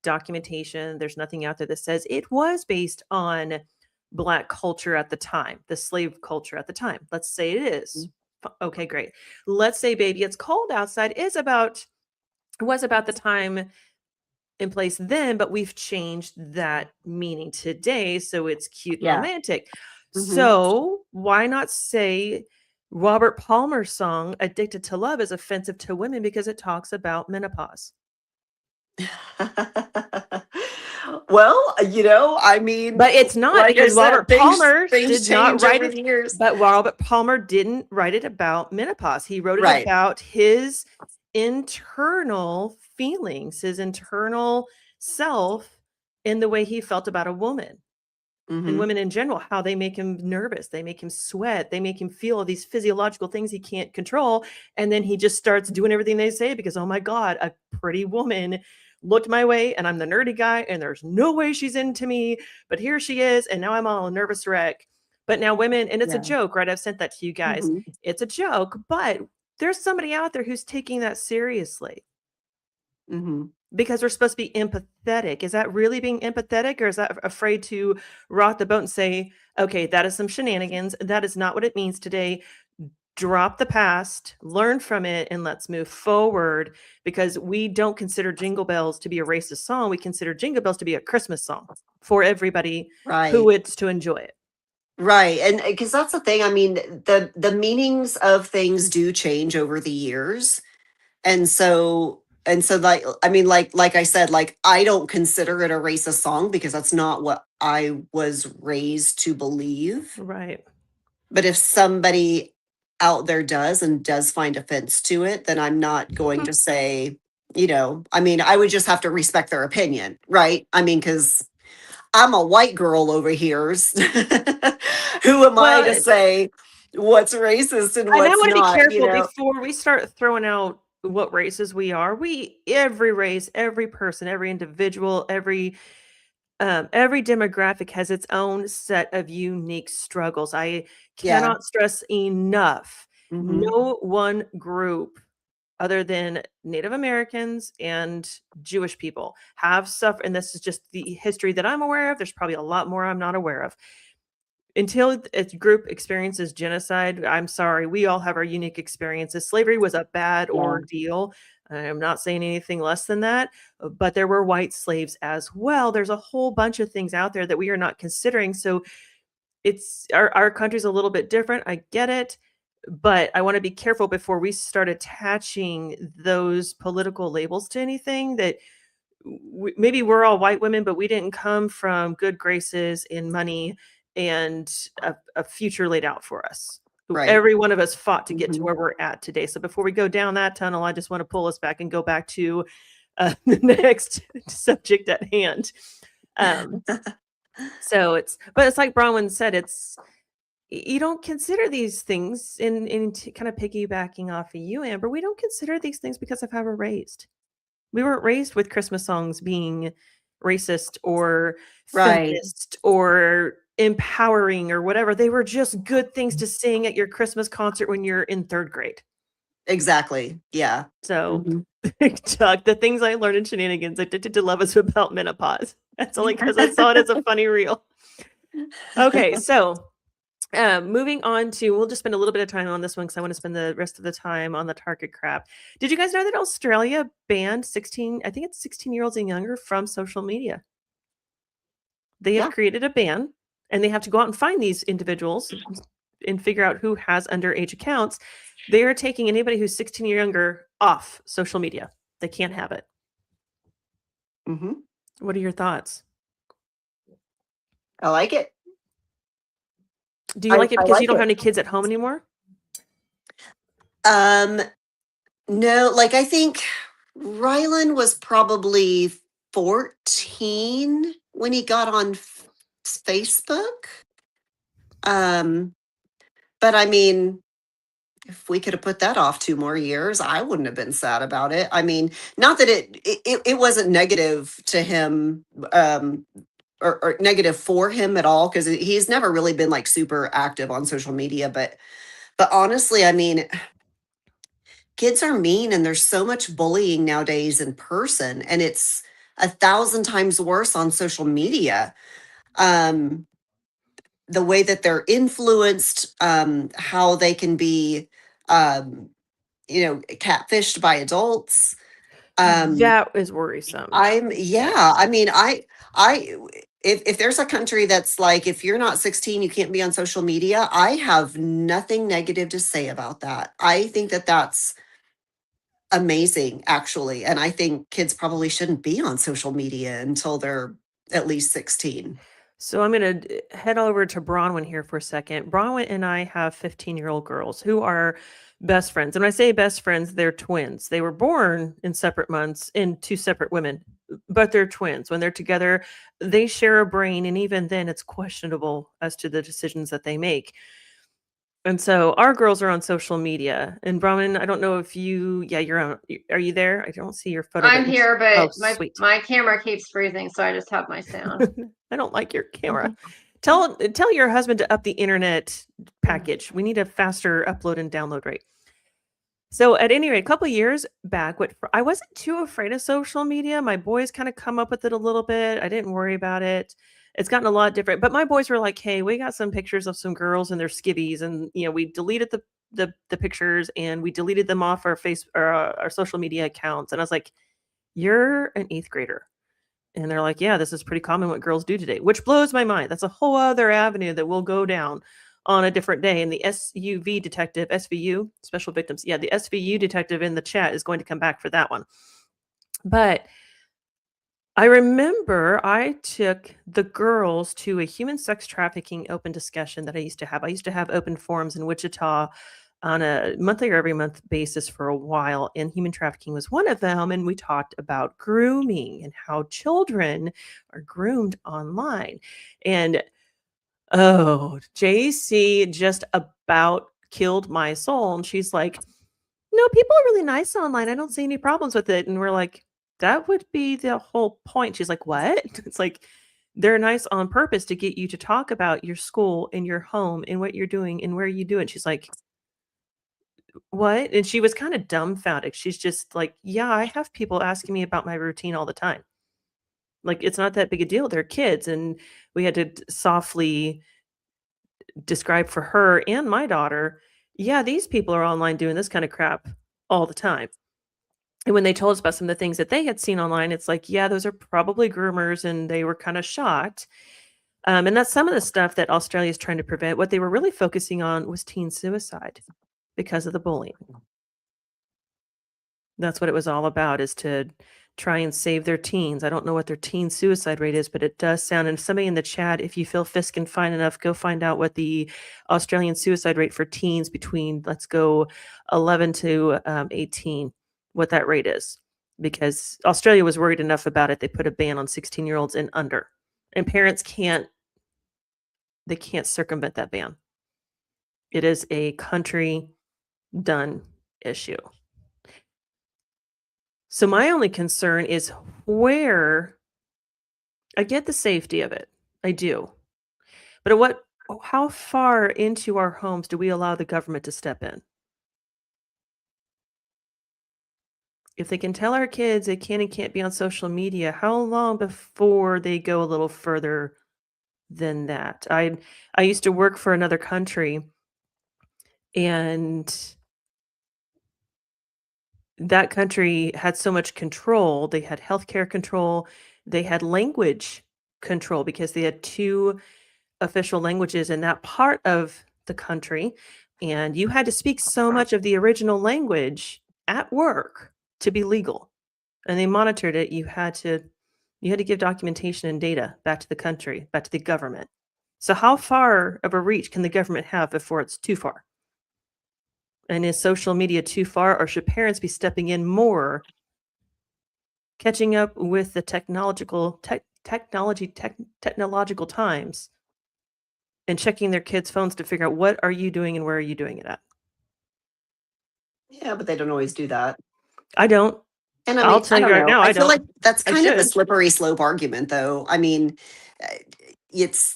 documentation. There's nothing out there that says it was based on Black culture at the time, the slave culture at the time. Let's say it is. Okay, great. Let's say Baby It's Cold Outside was about the time in place then, but we've changed that meaning today, so it's cute and Yeah. romantic. Mhm. So why not say Robert Palmer's song "Addicted to Love" is offensive to women because it talks about menopause? Well, I mean, But it's not, like I because said, Robert Palmer things did not change write over it. the years. But Robert Palmer didn't write it about menopause. He wrote it Right. about his internal feelings, his internal self, in the way he felt about a woman and Mhm. women in general, how they make him nervous, they make him sweat, they make him feel all these physiological things he can't control. And then he just starts doing everything they say because, oh my God, a pretty woman looked my way and I'm the nerdy guy and there's no way she's into me, but here she is. And now I'm all a nervous wreck. But now women, and it's a Yeah. joke, right? I've sent that to you guys. Mhm. It's a joke, but there's somebody out there who's taking that seriously Mhm. because we're supposed to be empathetic. Is that really being empathetic, or is that afraid to rock the boat and say, okay, that is some shenanigans. That is not what it means today. Drop the past, learn from it, and let's move forward, because we don't consider Jingle Bells to be a racist song. We consider Jingle Bells to be a Christmas song for everybody who Right. it's to enjoy it. Right. And because that's the thing, I mean, the meanings of things do change over the years. And so like I mean like I said, like I don't consider it a racist song because that's not what I was raised to believe. Right. But if somebody out there does find offense to it, then I'm not going to say, I mean, I would just have to respect their opinion, right? I mean, because I'm a white girl over here. Who am I to Well, say what's racist and and I what's want to be not, careful before we start throwing out what races we are. Every race, every person, every individual, every demographic has its own set of unique struggles. I Yeah. cannot stress enough. Mhm. No one group other than Native Americans and Jewish people have suffered, and this is just the history that I'm aware of. There's probably a lot more I'm not aware of. Until a group experiences genocide, I'm sorry, we all have our unique experiences. Slavery was a bad Yeah. ordeal. I'm not saying anything less than that, but there were white slaves as well. There's a whole bunch of things out there that we are not considering. So it's our country's a little bit different. I get it, but I want to be careful before we start attaching those political labels to anything that maybe we're all white women, but we didn't come from good graces and money and a future laid out for us. Right. Every one of us fought to get to Mhm. where we're at today. So before we go down that tunnel, I just want to pull us back and go back to the next subject at hand. But it's like Bronwyn said, you don't consider these things in kind of piggybacking off of you, Amber. We don't consider these things because of how we're raised. We weren't raised with Christmas songs being racist or Right. feminist or empowering or whatever. They were just good things to sing at your Christmas concert when you're in 3rd grade. Exactly. Yeah. So, Mhm. Chuck, the things I learned in Shenanigans, Addicted to Love is about menopause. That's only because I saw it as a funny reel. Okay, so moving on to, we'll just spend a little bit of time on this one because I want to spend the rest of the time on the Target crap. Did you guys know that Australia banned 16-year-olds and younger from social media? They have Yeah. created a ban, and they have to go out and find these individuals and figure out who has underage accounts. They are taking anybody who's 16 or younger off social media. They can't have it. Mhm. What are your thoughts? I like it. Do you like it I because you like don't it. have any kids at home anymore? No, like I think Rylan was probably 14 when he got on Facebook. But I mean, if we could have put that off 2 more years, I wouldn't have been sad about it. I mean, not that it wasn't negative to him, or negative for him at all, because he's never really been like super active on social media. But honestly, I mean, kids are mean, and there's so much bullying nowadays in person, and it's 1,000 times worse on social media. Um, the way that they're influenced, how they can be, um, catfished by adults. That is worrisome. I mean, I, if there's a country that's like, if you're not 16, you can't be on social media, I have nothing negative to say about that. I think that that's amazing, actually. And I think kids probably shouldn't be on social media until they're at least 16. So I'm going to head over to Bronwyn here for a second. Bronwyn and I have 15-year-old girls who are best friends. And when I say best friends, they're twins. They were born in separate months in two separate women, but they're twins. When they're together, they share a brain. And even then, it's questionable as to the decisions that they make. And so our girls are on social media. And Bronwyn, I don't know if you're on. Are you there? I don't see your photo. I'm here, but sweet. my camera keeps freezing, so I just have my sound. I don't like your camera. Tell your husband to up the internet package. We need a faster upload and download rate. So at any rate, a couple of years back, I wasn't too afraid of social media. My boys kind of come up with it a little bit. I didn't worry about it. It's gotten a lot different. But my boys were like, "Hey, we got some pictures of some girls and their skivvies, and we deleted the pictures and we deleted them off our our social media accounts." And I was like, "You're an 8th grader." And they're like, "Yeah, this is pretty common what girls do today," which blows my mind. That's a whole other avenue that we'll go down on a different day. And the SUV detective, SVU, special victims. Yeah, the SVU detective in the chat is going to come back for that one. But I remember I took the girls to a human sex trafficking open discussion that I used to have. I used to have open forums in Wichita on a monthly or every month basis for a while, and human trafficking was one of them. And we talked about grooming and how children are groomed online. And JC just about killed my soul. And she's like, "No, people are really nice online. I don't see any problems with it." And we're like, "That would be the whole point." She's like, "What?" It's like, they're nice on purpose to get you to talk about your school and your home and what you're doing and where you do it. She's like, "What?" And she was kind of dumbfounded. She's just like, "Yeah, I have people asking me about my routine all the time. Like, it's not that big a deal. They're kids." And we had to softly describe for her and my daughter, "Yeah, these people are online doing this kind of crap all the time." And when they told us about some of the things that they had seen online, it's like, yeah, those are probably groomers, and they were kind of shocked. And that's some of the stuff that Australia is trying to prevent. What they were really focusing on was teen suicide because of the bullying. That's what it was all about, is to try and save their teens. I don't know what their teen suicide rate is, but it does sound, and somebody in the chat, if you feel Fisk and fine enough, go find out what the Australian suicide rate for teens between, let's go 11 to 18, what that rate is. Because Australia was worried enough about it, they put a ban on 16-year-olds and under. And parents can't circumvent that ban. It is a country done issue. So my only concern is where I get the safety of it. I do. But how far into our homes do we allow the government to step in? If they can tell our kids they can and can't be on social media, how long before they go a little further than that? I used to work for another country, and that country had so much control. They had healthcare control, they had language control because they had 2 official languages in that part of the country, and you had to speak so much of the original language at work to be legal. And they monitored it. You had to give documentation and data back to the country, back to the government. So how far of a reach can the government have before it's too far? And is social media too far, or should parents be stepping in more, catching up with the technological times, and checking their kids' phones to figure out what are you doing and where are you doing it at? Yeah, but they don't always do that. I don't. And I I'll mean, tell I you don't right know. now, I I feel don't. like that's I kind of a should. slippery slope argument, though. I mean, uh, it's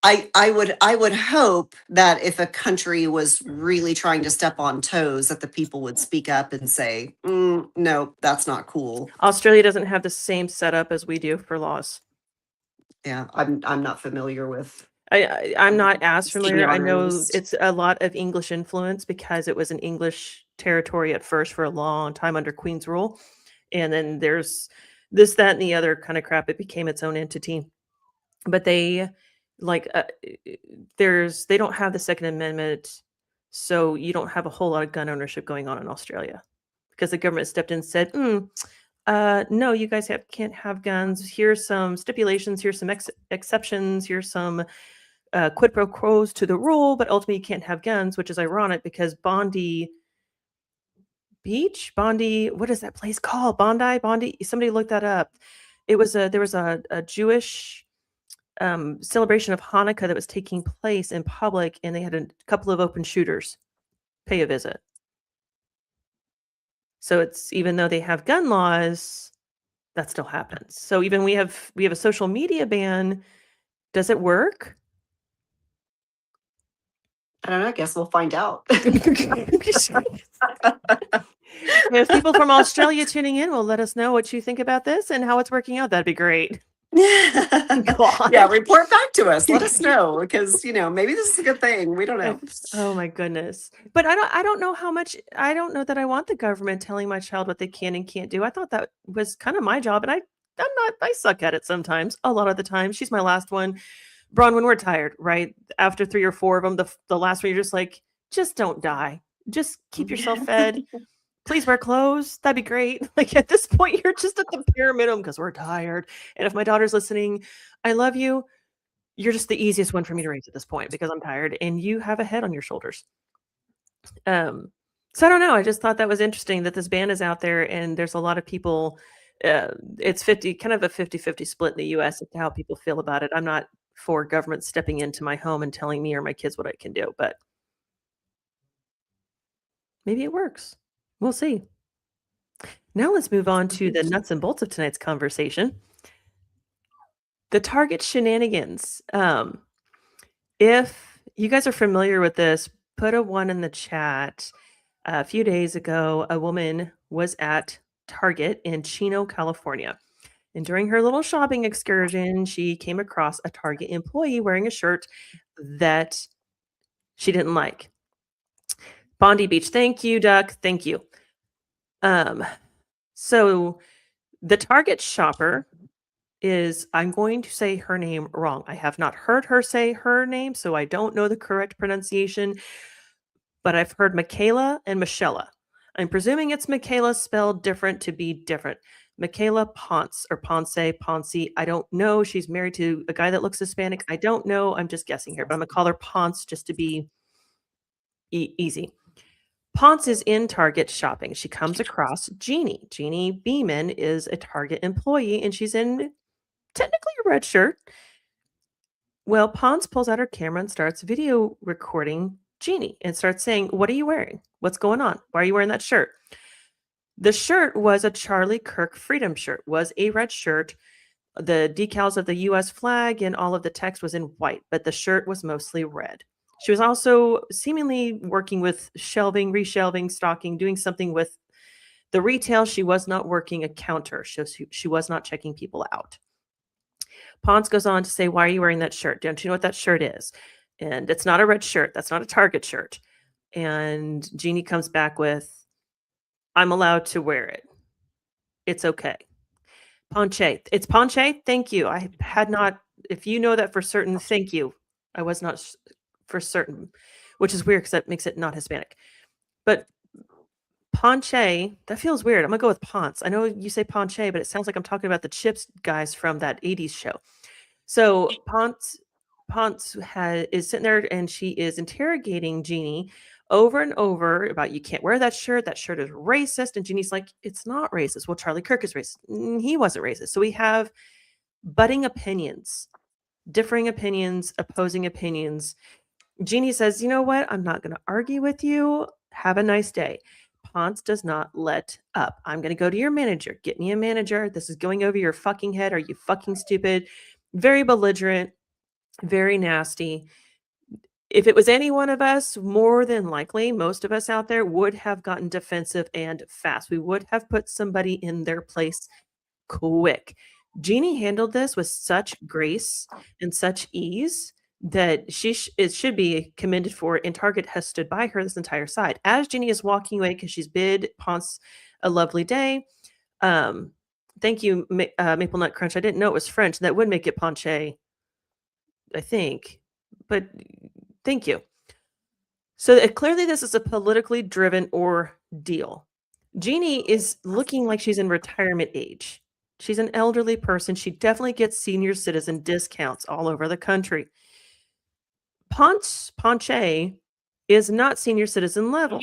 I would hope that if a country was really trying to step on toes, that the people would speak up and say, "No, that's not cool." Australia doesn't have the same setup as we do for laws. Yeah, I'm not familiar with, I'm not as to be familiar. I know honest. it's a lot of English influence because it was an English territory at first for a long time under Queen's rule. And then there's this, that, and the other kind of crap. It became its own entity. But they like they don't have the Second Amendment, so you don't have a whole lot of gun ownership going on in Australia because the government stepped in and said, no, you guys can't have guns. Here's some stipulations. Here's some exceptions. Here's some quid pro quos to the rule, but ultimately you can't have guns, which is ironic because Bondi Beach, Bondi, what is that place called? Bondi. Somebody looked that up. There was a Jewish celebration of Hanukkah that was taking place in public, and they had a couple of open shooters pay a visit. So it's even though they have gun laws, that still happens. So even we have a social media ban. Does it work? I don't know. I guess we'll find out. If people from Australia tuning in will let us know what you think about this and how it's working out, that'd be great. God. Yeah, report back to us. Let us know because maybe this is a good thing. We don't know. Oh my goodness. But I don't know how much. I don't know that I want the government telling my child what they can and can't do. I thought that was kind of my job, and I suck at it sometimes. A lot of the time. She's my last one. Braun, when we're tired, right? After 3 or 4 of them, the last one, you're just like, just don't die. Just keep yourself fed. Please wear clothes. That'd be great. Like at this point, you're just at the bare minimum because we're tired. And if my daughter's listening, I love you. You're just the easiest one for me to raise at this point because I'm tired and you have a head on your shoulders. So I don't know. I just thought that was interesting that this ban is out there and there's a lot of people. It's 50, kind of a 50-50 split in the US as to how people feel about it. I'm not for government stepping into my home and telling me or my kids what I can do, but maybe it works. We'll see. Now let's move on to the nuts and bolts of tonight's conversation. The Target shenanigans. If you guys are familiar with this, put a 1 in the chat. A few days ago, a woman was at Target in Chino, California. And during her little shopping excursion, she came across a Target employee wearing a shirt that she didn't like. Bondi Beach, thank you, Duck. Thank you. So the Target shopper is, I'm going to say her name wrong. I have not heard her say her name, so I don't know the correct pronunciation, but I've heard Michaela and Michella. I'm presuming it's Michaela spelled different to be different. Michaela Ponce or Ponce, I don't know. She's married to a guy that looks Hispanic. I don't know. I'm just guessing here, but I'm going to call her Ponce just to be easy. Ponce is in Target shopping. She comes across Jeannie. Jeannie Beeman is a Target employee, and she's in technically a red shirt. Well, Ponce pulls out her camera and starts video recording Jeannie and starts saying, "What are you wearing? What's going on? Why are you wearing that shirt?" The shirt was a Charlie Kirk Freedom shirt, was a red shirt. The decals of the US flag and all of the text was in white, but the shirt was mostly red. She was also seemingly working with shelving, reshelving, stocking, doing something with the retail. She was not working a counter. She was not checking people out. Ponce goes on to say, "Why are you wearing that shirt? Don't you know what that shirt is? And it's not a red shirt. That's not a Target shirt." And Jeannie comes back with, "I'm allowed to wear it. It's okay." Ponce. It's Ponce? Thank you. I had not, if you know that for certain, thank you. I was not for certain, which is weird because that makes it not Hispanic. But Ponce, that feels weird. I'm going to go with Ponce. I know you say Ponce, but it sounds like I'm talking about the Chips guys from that 80s show. So Ponce is sitting there and she is interrogating Jeannie over and over about, "You can't wear that shirt. That shirt is racist." And Jeannie's like, "It's not racist." "Well, Charlie Kirk is racist." He wasn't racist. So we have budding opinions, differing opinions, opposing opinions. Jeannie says, "You know what? I'm not going to argue with you. Have a nice day." Ponce does not let up. I'm going to go to your manager. Get me a manager. This is going over your fucking head. Are you fucking stupid? Very belligerent, very nasty. If it was any one of us, more than likely, most of us out there would have gotten defensive and fast. We would have put somebody in their place quick. Jeannie handled this with such grace and such ease that it should be commended for, and Target has stood by her this entire side. As Jeannie is walking away because she's bid Ponce a lovely day. Thank you, Maple Nut Crunch. I didn't know it was French. That would make it Ponche, I think. But thank you. So clearly this is a politically driven ordeal. Jeannie is looking like she's in retirement age. She's an elderly person. She definitely gets senior citizen discounts all over the country. Ponce is not senior citizen level.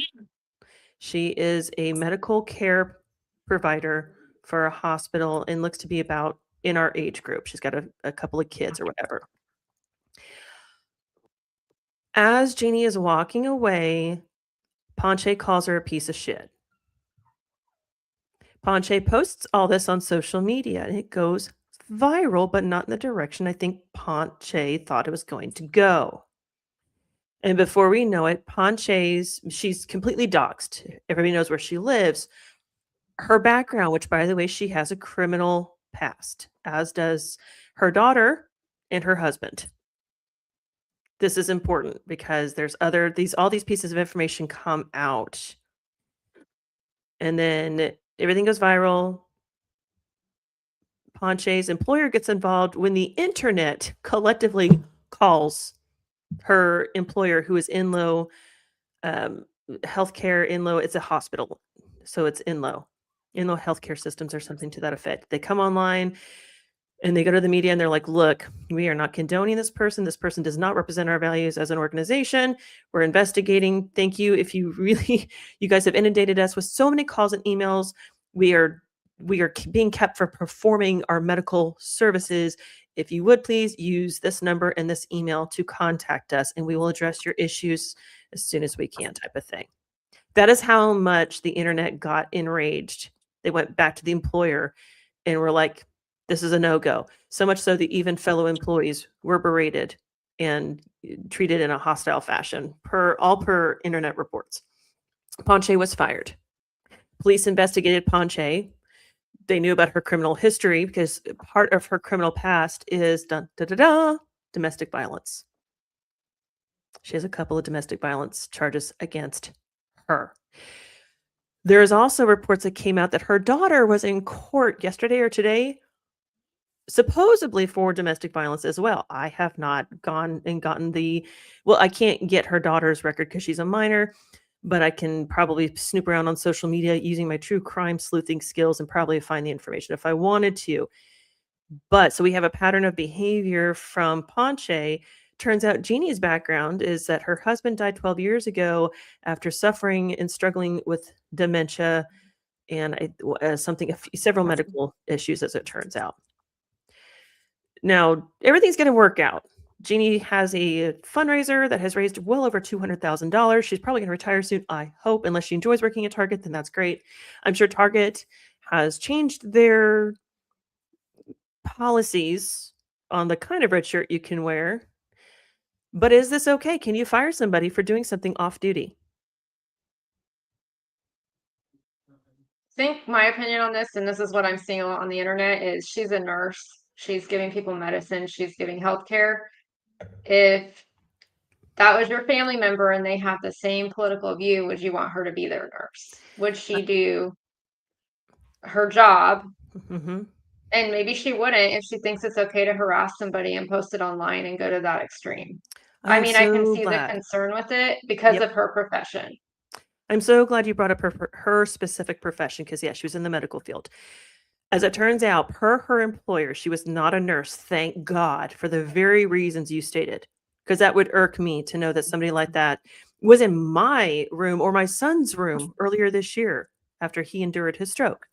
She is a medical care provider for a hospital and looks to be about in our age group. She's got a couple of kids or whatever. As Jeannie is walking away, Ponce calls her a piece of shit. Ponce posts all this on social media and it goes viral, but not in the direction I think Ponce thought it was going to go. And before we know it, she's completely doxxed. Everybody knows where she lives. Her background, which by the way, she has a criminal past, as does her daughter and her husband. This is important because there's all these pieces of information come out. And then everything goes viral. Ponce's employer gets involved when the internet collectively calls her employer, who is Inlow Healthcare. Inlow, it's a hospital, so it's Inlow Healthcare Systems or something to that effect. They come online and they go to the media and they're like, look, we are not condoning this person. This person does not represent our values as an organization. We're investigating. Thank you. If you guys have inundated us with so many calls and emails. We are being kept for performing our medical services. If you would please use this number and this email to contact us, and we will address your issues as soon as we can, type of thing. That is how much the internet got enraged. They went back to the employer and were like, this is a no-go. So much so that even fellow employees were berated and treated in a hostile fashion, per internet reports. Ponce was fired. Police investigated Ponce. They knew about her criminal history because part of her criminal past is domestic violence. She has a couple of domestic violence charges against her. There's also reports that came out that her daughter was in court yesterday or today, supposedly for domestic violence as well. I have not gone and gotten I can't get her daughter's record because she's a minor, but I can probably snoop around on social media using my true crime sleuthing skills and probably find the information if I wanted to. But so we have a pattern of behavior from Ponce. Turns out Jeannie's background is that her husband died 12 years ago after suffering and struggling with dementia and several medical issues, as it turns out. Now, everything's going to work out. Jeannie has a fundraiser that has raised well over $200,000. She's probably going to retire soon, I hope, unless she enjoys working at Target, then that's great. I'm sure Target has changed their policies on the kind of red shirt you can wear. But is this okay? Can you fire somebody for doing something off duty? I think my opinion on this, and this is what I'm seeing a lot on the internet, is she's a nurse. She's giving people medicine. She's giving healthcare. If that was your family member and they have the same political view, would you want her to be their nurse? Would she do her job? Mm-hmm. And maybe she wouldn't if she thinks it's okay to harass somebody and post it online and go to that extreme. I mean, I can see the concern with it because of her profession. I'm so glad you brought up her specific profession because, yeah, she was in the medical field. As it turns out, per her employer, she was not a nurse, thank God, for the very reasons you stated. Because that would irk me to know that somebody like that was in my room or my son's room earlier this year after he endured his stroke.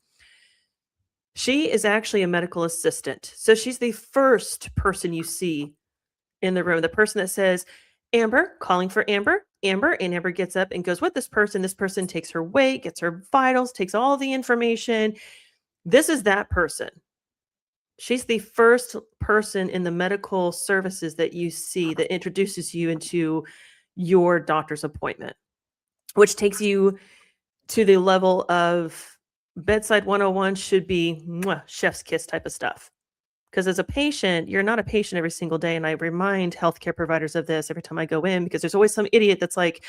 She is actually a medical assistant. So she's the first person you see in the room. The person that says, Amber, calling for Amber, Amber, and Amber gets up and goes with this person. This person takes her weight, gets her vitals, takes all the information. This is that person. She's the first person in the medical services that you see that introduces you into your doctor's appointment, which takes you to the level of bedside 101 should be chef's kiss type of stuff. Because as a patient, you're not a patient every single day. And I remind healthcare providers of this every time I go in, because there's always some idiot that's like,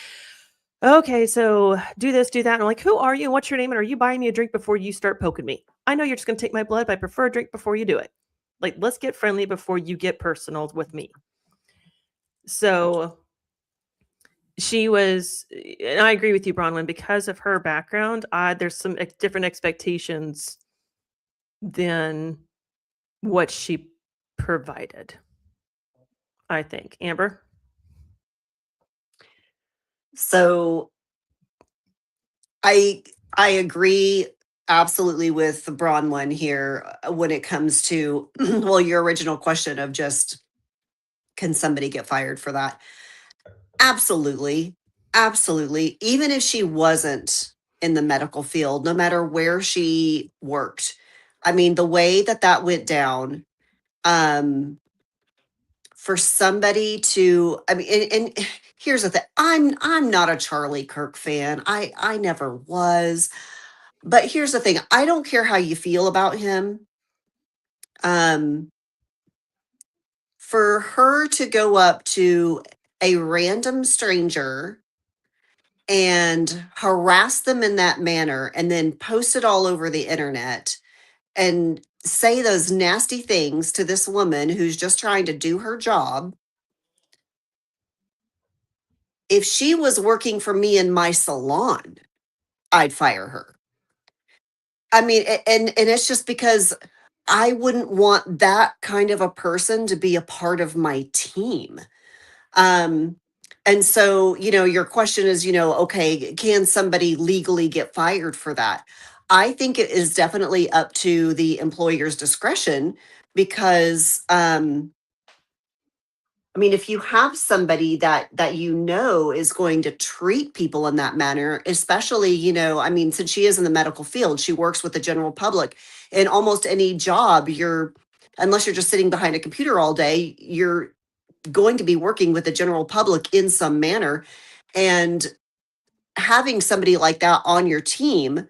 okay, so do this, do that. And I'm like, who are you? What's your name? And are you buying me a drink before you start poking me? I know you're just going to take my blood, but I prefer a drink before you do it. Like, let's get friendly before you get personal with me. So she was, and I agree with you, Bronwyn, because of her background, there's some different expectations than what she provided, I think. Amber? So I agree absolutely with the Bronwyn here when it comes to well, your original question of just can somebody get fired for that? Absolutely. Absolutely. Even if she wasn't in the medical field, no matter where she worked. I mean, the way that that went down, for somebody to, I mean, and here's the thing. I'm not a Charlie Kirk fan. I never was. But here's the thing. I don't care how you feel about him. For her to go up to a random stranger and harass them in that manner and then post it all over the internet and say those nasty things to this woman who's just trying to do her job. If she was working for me in my salon, I'd fire her. I mean, and it's just because I wouldn't want that kind of a person to be a part of my team. Um, and so, your question is, okay, can somebody legally get fired for that? I think it is definitely up to the employer's discretion because, I mean, if you have somebody that is going to treat people in that manner, especially, I mean, since she is in the medical field, she works with the general public. In almost any job, unless you're just sitting behind a computer all day, you're going to be working with the general public in some manner. And having somebody like that on your team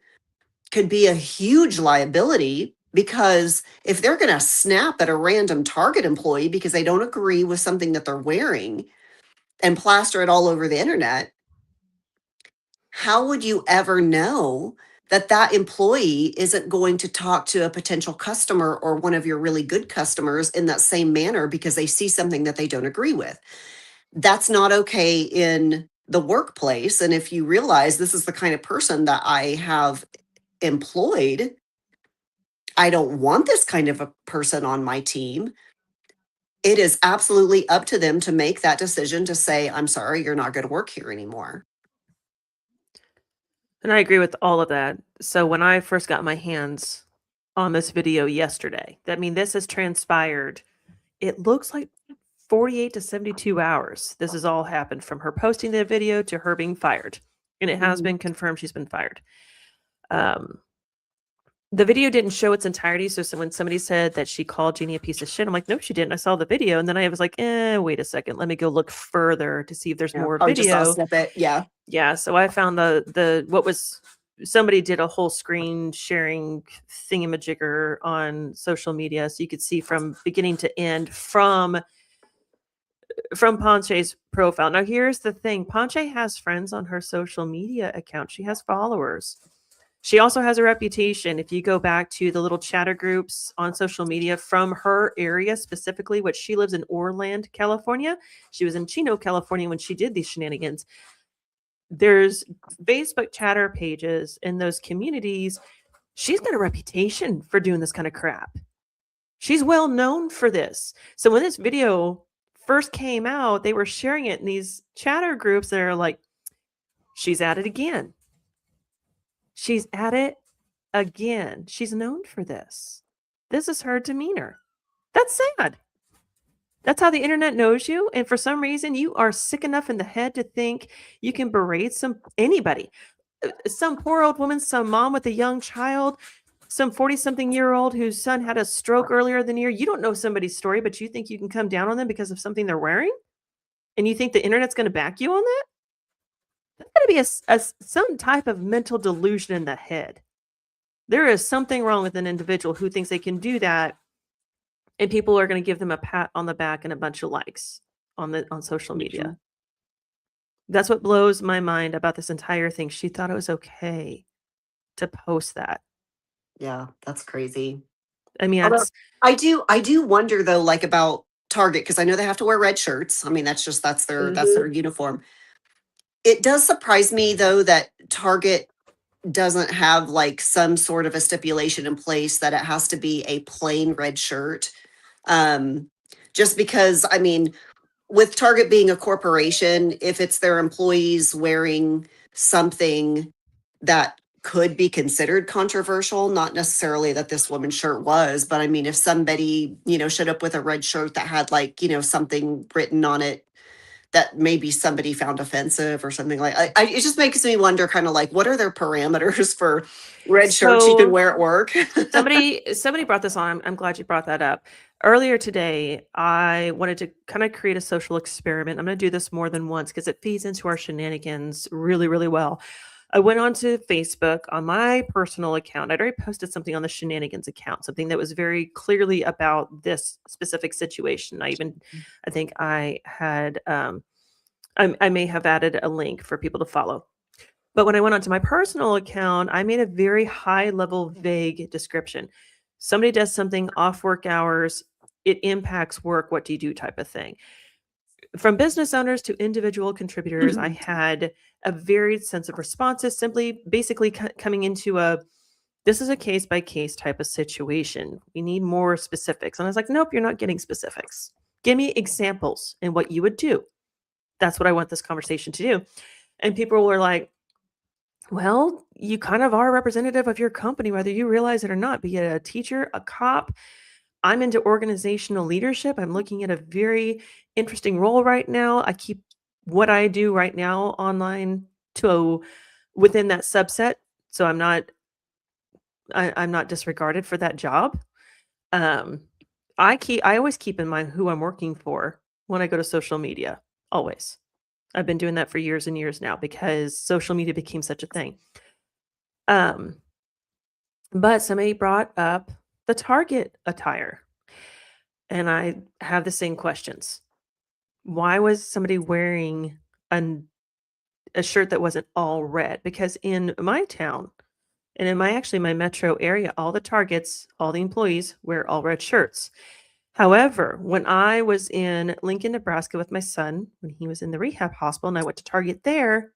could be a huge liability because if they're going to snap at a random Target employee because they don't agree with something that they're wearing and plaster it all over the internet, how would you ever know that that employee isn't going to talk to a potential customer or one of your really good customers in that same manner because they see something that they don't agree with? That's not okay in the workplace. And if you realize this is the kind of person that I have employed, I don't want this kind of a person on my team. It is absolutely up to them to make that decision to say, I'm sorry, you're not going to work here anymore. And I agree with all of that. So when I first got my hands on this video yesterday, this has transpired. It looks like 48 to 72 hours. This has all happened from her posting the video to her being fired. And it has been confirmed she's been fired. The video didn't show its entirety. So when somebody said that she called Jeannie a piece of shit, I'm like, no, she didn't. I saw the video. And then I was like, wait a second. Let me go look further to see if there's more video. Just saw a snippet. Yeah. Yeah. So I found somebody did a whole screen sharing thingamajigger on social media. So you could see from beginning to end from Ponche's profile. Now, here's the thing. Ponche has friends on her social media account. She has followers. She also has a reputation. If you go back to the little chatter groups on social media from her area specifically, which she lives in Orland, California. She was in Chino, California when she did these shenanigans. There's Facebook chatter pages in those communities. She's got a reputation for doing this kind of crap. She's well known for this. So when this video first came out, they were sharing it in these chatter groups that are like, she's at it again. She's at it again. She's known for this. This is her demeanor. That's sad. That's how the internet knows you. And for some reason, you are sick enough in the head to think you can berate anybody. Some poor old woman, some mom with a young child, some 40-something-year-old whose son had a stroke earlier in the year. You don't know somebody's story, but you think you can come down on them because of something they're wearing? And you think the internet's going to back you on that? There's got to be some type of mental delusion in the head. There is something wrong with an individual who thinks they can do that, and people are going to give them a pat on the back and a bunch of likes on social media. Mhm. That's what blows my mind about this entire thing. She thought it was okay to post that. Yeah, that's crazy. I mean, Although that's I do wonder though, like about Target, because I know they have to wear red shirts. I mean, that's their uniform. It does surprise me though that Target doesn't have like some sort of a stipulation in place that it has to be a plain red shirt. Um, just because, I mean, with Target being a corporation, if it's their employees wearing something that could be considered controversial, not necessarily that this woman's shirt was, but I mean, if somebody, showed up with a red shirt that had like, something written on it that maybe somebody found offensive or something like it just makes me wonder kind of like what are their parameters for red shirts you can so wear at work? somebody brought this on. I'm glad you brought that up. Earlier today, I wanted to kind of create a social experiment. I'm going to do this more than once because it feeds into our shenanigans really, really well. I went onto Facebook on my personal account. I'd already posted something on the shenanigans account, something that was very clearly about this specific situation. I think I had, I may have added a link for people to follow. But when I went onto my personal account, I made a very high level, vague description. Somebody does something off work hours, it impacts work. What do you do? Type of thing. From business owners to individual contributors, I had a varied sense of responses, basically coming into this is a case by case type of situation. We need more specifics. And I was like, nope, you're not getting specifics. Give me examples and what you would do. That's what I want this conversation to do. And people were like, well, you kind of are a representative of your company, whether you realize it or not. Be it a teacher, a cop. I'm into organizational leadership. I'm looking at a very interesting role right now. I keep what I do right now online within that subset, so I'm not disregarded for that job. I always keep in mind who I'm working for when I go to social media. Always. I've been doing that for years and years now because social media became such a thing. But somebody brought up the Target attire, and I have the same questions. Why was somebody wearing a shirt that wasn't all red? Because in my town and in my metro area, all the Targets, all the employees wear all red shirts. However, when I was in Lincoln, Nebraska with my son, when he was in the rehab hospital and I went to Target there,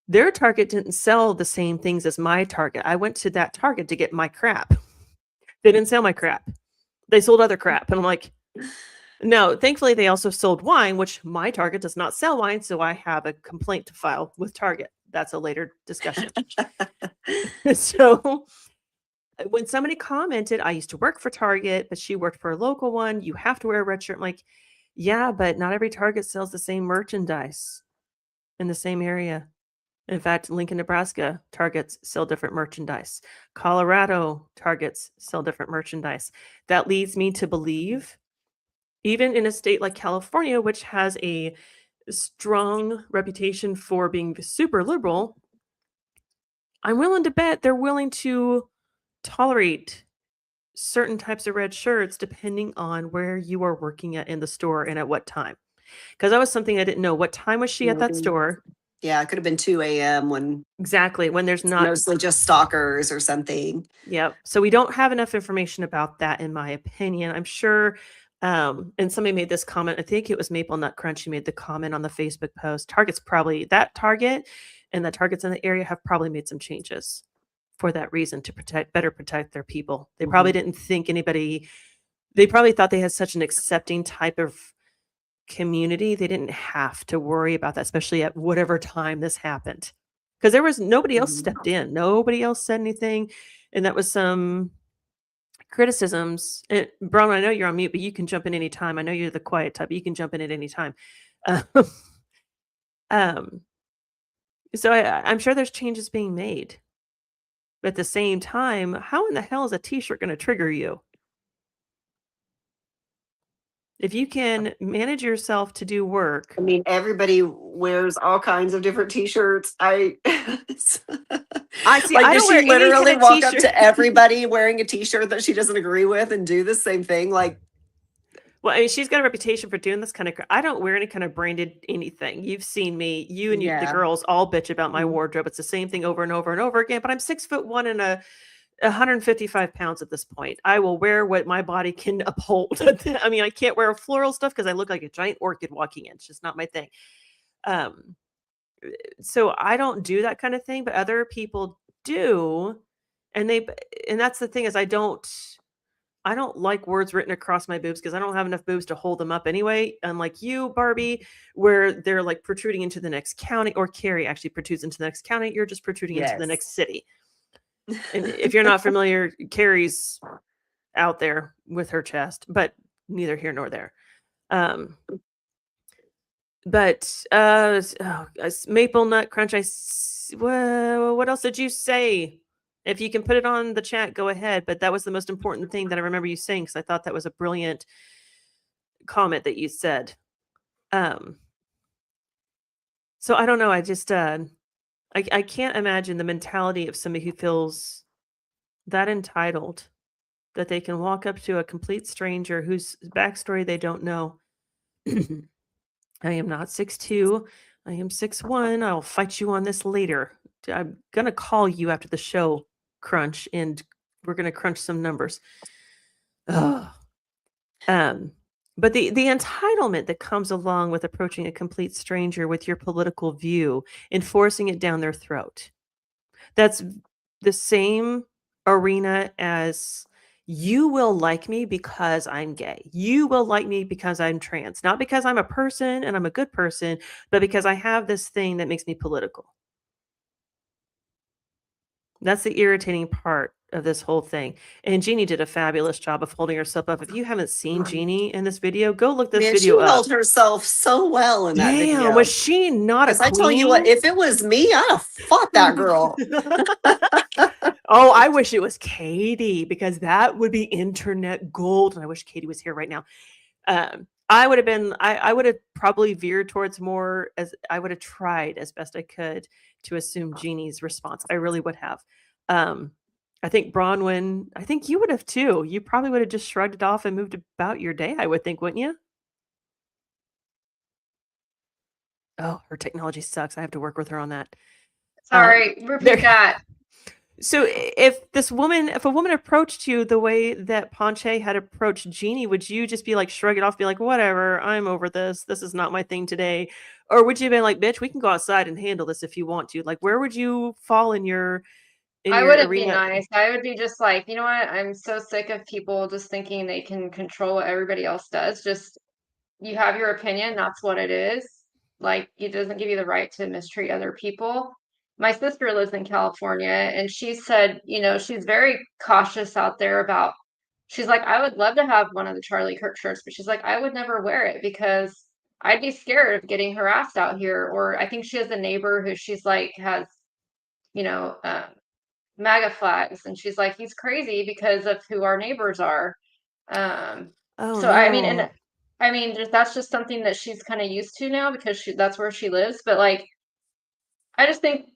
their Target didn't sell the same things as my Target. I went to that Target to get my crap. They didn't sell my crap. They sold other crap. And I'm like, no, thankfully they also sold wine, which my Target does not sell wine. So I have a complaint to file with Target. That's a later discussion. So when somebody commented, I used to work for Target, but she worked for a local one. You have to wear a red shirt. I'm like, yeah, but not every Target sells the same merchandise in the same area. In fact, Lincoln, Nebraska, Targets sell different merchandise. Colorado, Targets sell different merchandise. That leads me to believe, even in a state like California, which has a strong reputation for being super liberal, I'm willing to bet they're willing to tolerate certain types of red shirts depending on where you are working at in the store and at what time. Because that was something I didn't know. What time was she at that store? Yeah, it could have been 2 a.m. when Exactly. When there's not mostly just stalkers or something. Yep. So we don't have enough information about that, in my opinion. I'm sure. And somebody made this comment. I think it was Maple Nut Crunchy made the comment on the Facebook post. Target's probably that Target and the Targets in the area have probably made some changes for that reason to better protect their people. They probably didn't think they probably thought they had such an accepting type of community. They didn't have to worry about that, especially at whatever time this happened. Because there was nobody else stepped in. Nobody else said anything. And that was some criticisms. Bronwyn, I know you're on mute, but you can jump in anytime. I know you're the quiet type, but you can jump in at any time. Um, so I'm sure there's changes being made. But at the same time, how in the hell is a t-shirt going to trigger you? If you can manage yourself to do work. I mean, everybody wears all kinds of different t-shirts. I see. Like, I does don't wear she any literally kind of walk up t-shirt. to everybody wearing a t-shirt that she doesn't agree with and do the same thing? Like, well, I mean, she's got a reputation for doing this kind of. I don't wear any kind of branded anything. You've seen me. You and the yeah. girls all bitch about my Mhm. wardrobe. It's the same thing over and over and over again. But I'm 6'1" and 155 pounds at this point. I will wear what my body can uphold. I mean, I can't wear floral stuff because I look like a giant orchid walking in. It's just not my thing. So I don't do that kind of thing, but other people do, and that's the thing is I don't like words written across my boobs because I don't have enough boobs to hold them up anyway. Unlike you, Barbie, where they're like protruding into the next county, or Carrie actually protrudes into the next county. You're just protruding into the next city. And if you're not familiar, Carrie's out there with her chest, but neither here nor there. But maple nut crunch. What else did you say? If you can put it on the chat, go ahead. But that was the most important thing that I remember you saying, because I thought that was a brilliant comment that you said. So I don't know. I just I can't imagine the mentality of somebody who feels that entitled that they can walk up to a complete stranger whose backstory they don't know. I am not 6'2". I am 6'1". I'll fight you on this later. I'm going to call you after the show, Crunch, and we're going to crunch some numbers. Ugh. But the entitlement that comes along with approaching a complete stranger with your political view and forcing it down their throat. That's the same arena as you will like me because I'm gay. You will like me because I'm trans. Not because I'm a person and I'm a good person, but because I have this thing that makes me political. That's the irritating part of this whole thing. And Jeannie did a fabulous job of holding herself up. If you haven't seen Jeannie in this video, go look this video she up. held herself so well in that video. Was she not a queen? I tell you what, if it was me, I'd have fought that girl. Oh, I wish it was Katie, because that would be internet gold. And I wish Katie was here right now. I would have been, I would have probably veered towards more, as I would have tried as best I could to assume Jeannie's response. I really would have. I think Bronwyn, I think you would have too. You probably would have just shrugged it off and moved about your day, I would think, wouldn't you? Oh, her technology sucks. I have to work with her on that. Sorry, repeat that. So if a woman approached you the way that Ponche had approached Jeannie, would you just be like, shrug it off, be like, whatever, I'm over this. This is not my thing today. Or would you have been like, bitch, we can go outside and handle this if you want to? Like, where would you fall in your I wouldn't be nice. I would be just like, you know what? I'm so sick of people just thinking they can control what everybody else does. Just, you have your opinion. That's what it is. Like, it doesn't give you the right to mistreat other people. My sister lives in California, and she said, you know, she's very cautious out there about, she's like, I would love to have one of the Charlie Kirk shirts, but she's like, I would never wear it because I'd be scared of getting harassed out here. Or I think she has a neighbor who she's like has, you know, MAGA flags, and she's like, he's crazy because of who our neighbors are. Oh, so no. I mean, that's just something that she's kind of used to now because that's where she lives. But like, I just think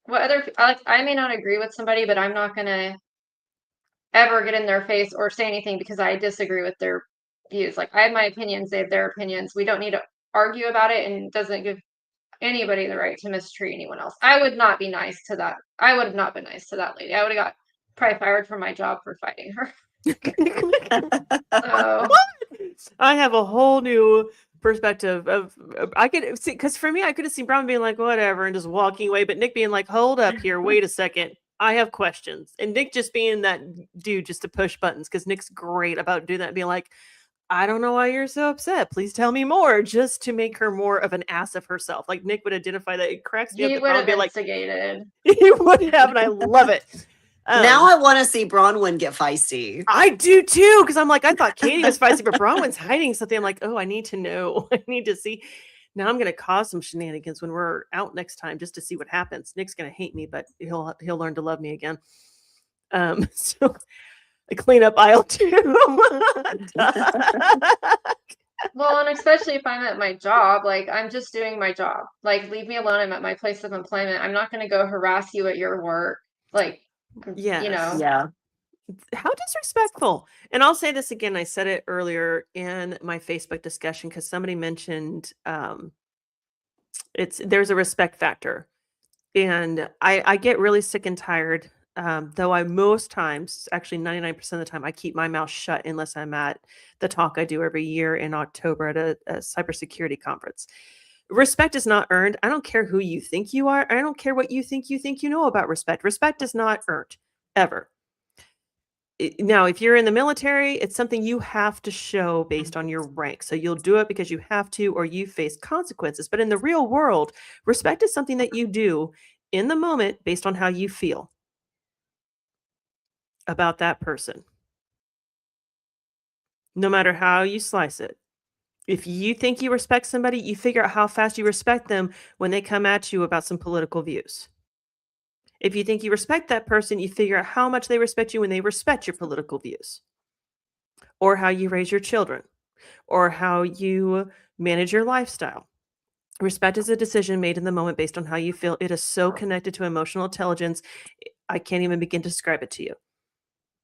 I may not agree with somebody, but I'm not gonna ever get in their face or say anything because I disagree with their views. Like, I have my opinions, they have their opinions. We don't need to argue about it, and it doesn't give anybody the right to mistreat anyone else. I would not be nice to that. I would have not been nice to that lady. I would have got probably fired from my job for fighting her. So I have a whole new perspective of I could see, because for me, I could have seen Brown being like, whatever, and just walking away, but Nick being like, hold up here, wait a second, I have questions. And Nick just being that dude just to push buttons, because Nick's great about doing that, being like, I don't know why you're so upset. Please tell me more, just to make her more of an ass of herself. Like, Nick would identify that. It cracks me up. he would have instigated. He would have, and I love it. Now I want to see Bronwyn get feisty. I do too, because I'm like, I thought Katie was feisty, but Bronwyn's hiding something. I'm like, oh, I need to know. I need to see. Now I'm going to cause some shenanigans when we're out next time, just to see what happens. Nick's going to hate me, but he'll learn to love me again. So I clean up aisle 2. Well, and especially if I'm at my job, like I'm just doing my job. Like leave me alone. I'm at my place of employment. I'm not going to go harass you at your work. Like, Yes. you know. Yeah. How disrespectful. And I'll say this again. I said it earlier in my Facebook discussion because somebody mentioned there's a respect factor. And I get really sick and tired. Though I most times, actually 99% of the time, I keep my mouth shut unless I'm at the talk I do every year in October at a cybersecurity conference. Respect is not earned. I don't care who you think you are. I don't care what you think you know about respect. Respect is not earned, ever. Now, if you're in the military, it's something you have to show based on your rank. So you'll do it because you have to, or you face consequences. But in the real world, respect is something that you do in the moment based on how you feel about that person. No matter how you slice it. If you think you respect somebody, you figure out how fast you respect them when they come at you about some political views. If you think you respect that person, you figure out how much they respect you when they respect your political views, or how you raise your children, or how you manage your lifestyle. Respect is a decision made in the moment based on how you feel. It is so connected to emotional intelligence. I can't even begin to describe it to you.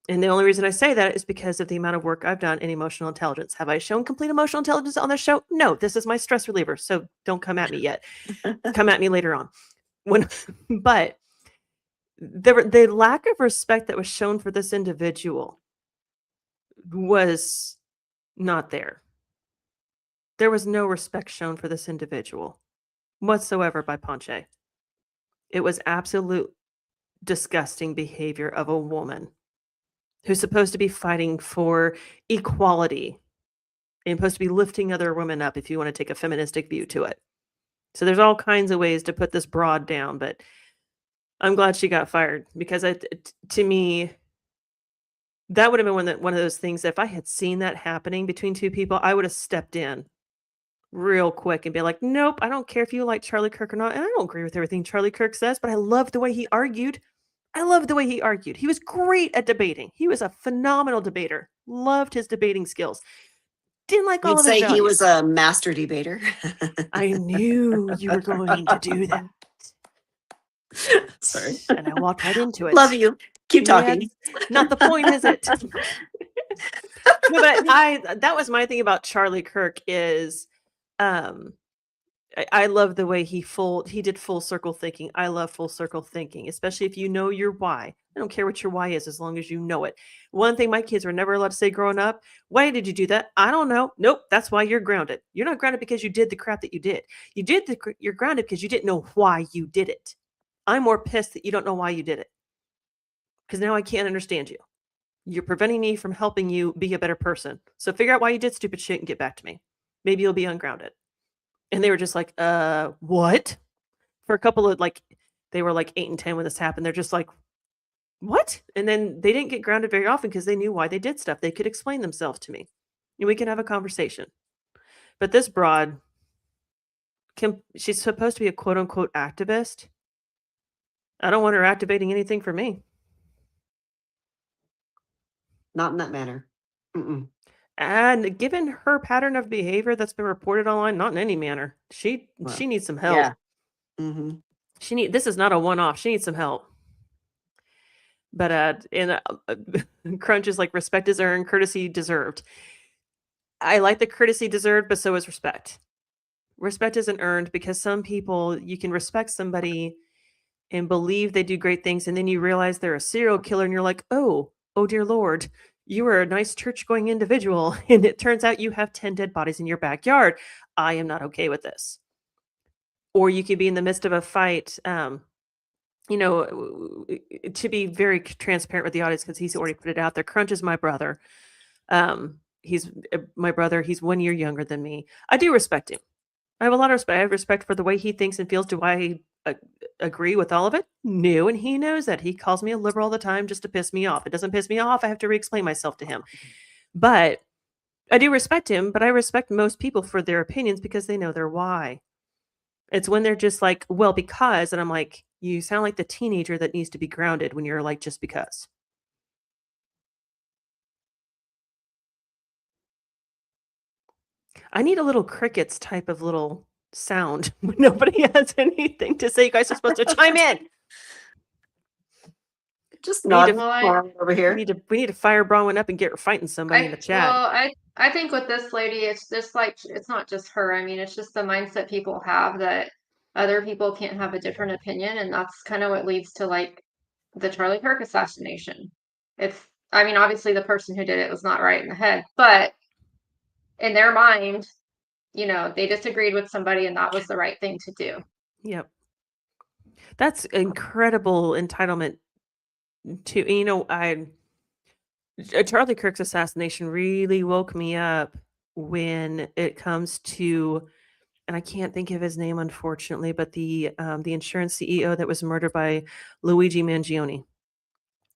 And the only reason I say that is because of the amount of work I've done in emotional intelligence. Have I shown complete emotional intelligence on this show? No, this is my stress reliever. So don't come at me yet. Come at me later on. But the lack of respect that was shown for this individual was not there. There was no respect shown for this individual whatsoever by Ponche. It was absolute disgusting behavior of a woman who's supposed to be fighting for equality and supposed to be lifting other women up if you want to take a feministic view to it. So there's all kinds of ways to put this broad down, but I'm glad she got fired because to me, that would have been one of those things that if I had seen that happening between two people, I would have stepped in real quick and be like, nope, I don't care if you like Charlie Kirk or not. And I don't agree with everything Charlie Kirk says, but I love the way he argued. He was great at debating. He was a phenomenal debater. Loved his debating skills. Didn't like all You'd of his say values. he was a master debater. I knew you were going to do that. Sorry. And I walked right into it. Love you. Keep talking. Yeah, not the point, is it? No, but that was my thing about Charlie Kirk is I love the way he did full circle thinking. I love full circle thinking, especially if you know your why. I don't care what your why is as long as you know it. One thing my kids were never allowed to say growing up, why did you do that? I don't know. Nope, that's why you're grounded. You're not grounded because you did the crap that you did. You're grounded because you didn't know why you did it. I'm more pissed that you don't know why you did it. Because now I can't understand you. You're preventing me from helping you be a better person. So figure out why you did stupid shit and get back to me. Maybe you'll be ungrounded. And they were just like, what? For a couple of they were like 8 and 10 when this happened. They're just like, what? And then they didn't get grounded very often because they knew why they did stuff. They could explain themselves to me and we could have a conversation. But this broad, she's supposed to be a quote unquote activist. I don't want her activating anything for me. Not in that manner. Mm-mm. And given her pattern of behavior that's been reported online, not in any manner, she needs some help. Yeah. Mm-hmm. This is not a one-off. She needs some help. But Crunch is like, respect is earned, courtesy deserved. I like the courtesy deserved, but so is respect. Respect isn't earned because some people, you can respect somebody and believe they do great things, and then you realize they're a serial killer, and you're like, oh dear Lord, you were a nice church-going individual, and it turns out you have 10 dead bodies in your backyard. I am not okay with this. Or you could be in the midst of a fight, to be very transparent with the audience, because he's already put it out there. Crunch is my brother. He's my brother. He's 1 year younger than me. I do respect him. I have a lot of respect. I have respect for the way he thinks and feels, to why agree with all of it? No, and he knows that. He calls me a liberal all the time just to piss me off. It doesn't piss me off. I have to re-explain myself to him. But I do respect him, but I respect most people for their opinions because they know their why. It's when they're just like, well, because, and I'm like, you sound like the teenager that needs to be grounded when you're like, just because. I need a little crickets type of little sound when nobody has anything to say. You guys are supposed to chime in. Just We need nod to- over here. We need to fire Bronwyn up and get her fighting somebody in the chat. Well, I think with this lady, it's just like it's not just her. I mean, it's just the mindset people have that other people can't have a different opinion, and that's kind of what leads to like the Charlie Kirk assassination. I mean, obviously the person who did it was not right in the head, but in their mind, they disagreed with somebody and that was the right thing to do. Yep. That's incredible entitlement to, Charlie Kirk's assassination really woke me up when it comes to, and I can't think of his name, unfortunately, but the insurance CEO that was murdered by Luigi Mangione,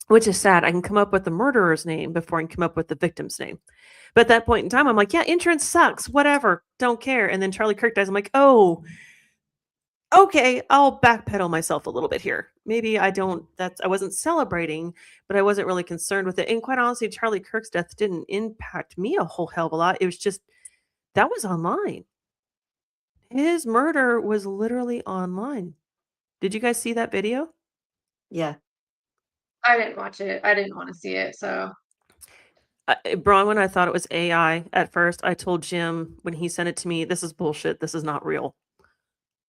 which is sad. I can come up with the murderer's name before I can come up with the victim's name. But at that point in time, I'm like, yeah, insurance sucks, whatever, don't care. And then Charlie Kirk dies. I'm like, oh, okay, I'll backpedal myself a little bit here. Maybe I wasn't celebrating, but I wasn't really concerned with it. And quite honestly, Charlie Kirk's death didn't impact me a whole hell of a lot. It was just, that was online. His murder was literally online. Did you guys see that video? Yeah. I didn't watch it. I didn't want to see it. So, Bronwyn, I thought it was AI at first. I told Jim when he sent it to me, this is bullshit. This is not real.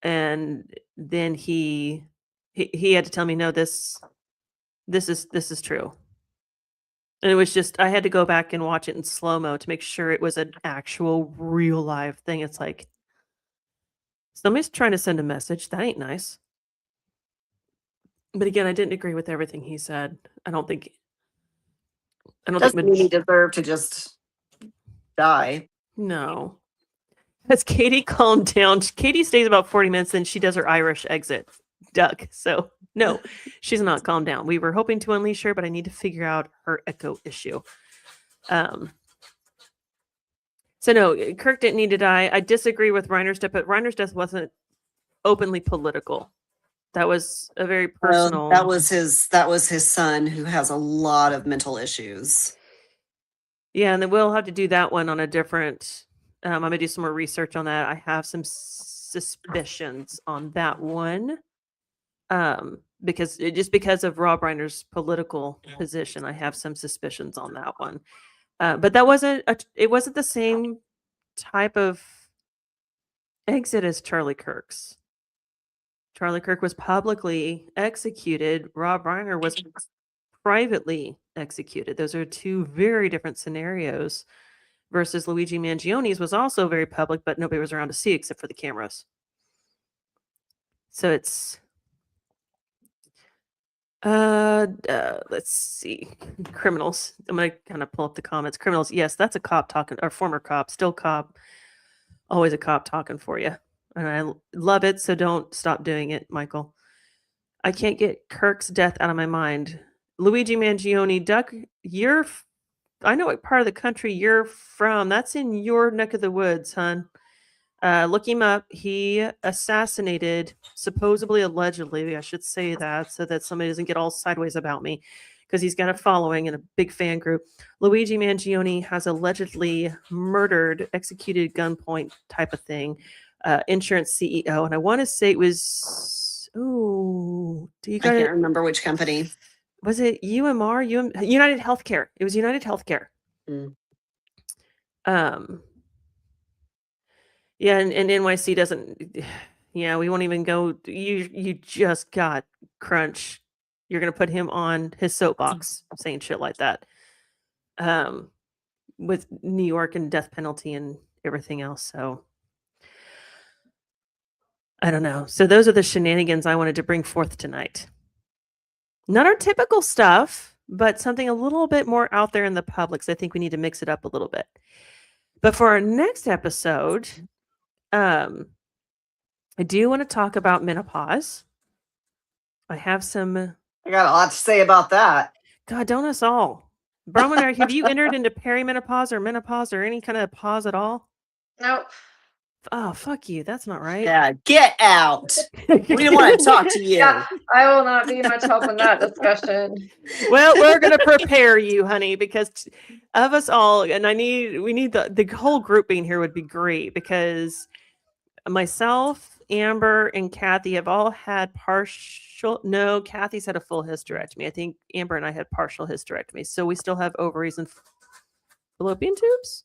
And then he had to tell me, no, this is true. And it was just, I had to go back and watch it in slow-mo to make sure it was an actual real live thing. It's like, somebody's trying to send a message. That ain't nice. But again, I didn't agree with everything he said. I don't think Doesn't mean he deserved to just die. No. Has Katie calmed down? Katie stays about 40 minutes, then she does her Irish exit duck. So no, she's not calmed down. We were hoping to unleash her, but I need to figure out her echo issue. So no, Kirk didn't need to die. I disagree with Reiner's death, but Reiner's death wasn't openly political. That was a very personal. That was his son who has a lot of mental issues. Yeah, and then we'll have to do that one on a different. I'm gonna do some more research on that. I have some suspicions on that one, because of Rob Reiner's political position, I have some suspicions on that one. But that wasn't it wasn't the same type of exit as Charlie Kirk's. Charlie Kirk was publicly executed. Rob Reiner was privately executed. Those are two very different scenarios. Versus Luigi Mangione's was also very public, but nobody was around to see except for the cameras. So it's let's see. Criminals. I'm gonna kind of pull up the comments. Criminals, yes, that's a cop talking, or former cop, still cop, always a cop talking for you. And I love it, so don't stop doing it, Michael. I can't get Kirk's death out of my mind. Luigi Mangione, Duck, I know what part of the country you're from. That's in your neck of the woods, hon. Look him up. He assassinated, supposedly, allegedly, I should say that, so that somebody doesn't get all sideways about me, because he's got a following and a big fan group. Luigi Mangione has allegedly murdered, executed gunpoint type of thing, insurance CEO. And I want to say it was, I can't remember which company. Was it UMR? United Healthcare. It was United Healthcare. Mm. Yeah, and NYC doesn't. Yeah, we won't even go. You just got Crunch. You're gonna put him on his soapbox saying shit like that. With New York and death penalty and everything else. So I don't know. So those are the shenanigans I wanted to bring forth tonight. Not our typical stuff, but something a little bit more out there in the public. So I think we need to mix it up a little bit. But for our next episode, I do want to talk about menopause. I have some. I got a lot to say about that. God, don't us all. Bronwyn, have you entered into perimenopause or menopause or any kind of pause at all? Nope. Oh, fuck you. That's not right. Yeah, get out. We don't want to talk to you. Yeah, I will not be much help in that discussion. Well, we're gonna prepare you, honey, because of us all, and we need the whole group being here would be great because myself, Amber, and Kathy have all had partial. No, Kathy's had a full hysterectomy. I think Amber and I had partial hysterectomy, so we still have ovaries and fallopian tubes.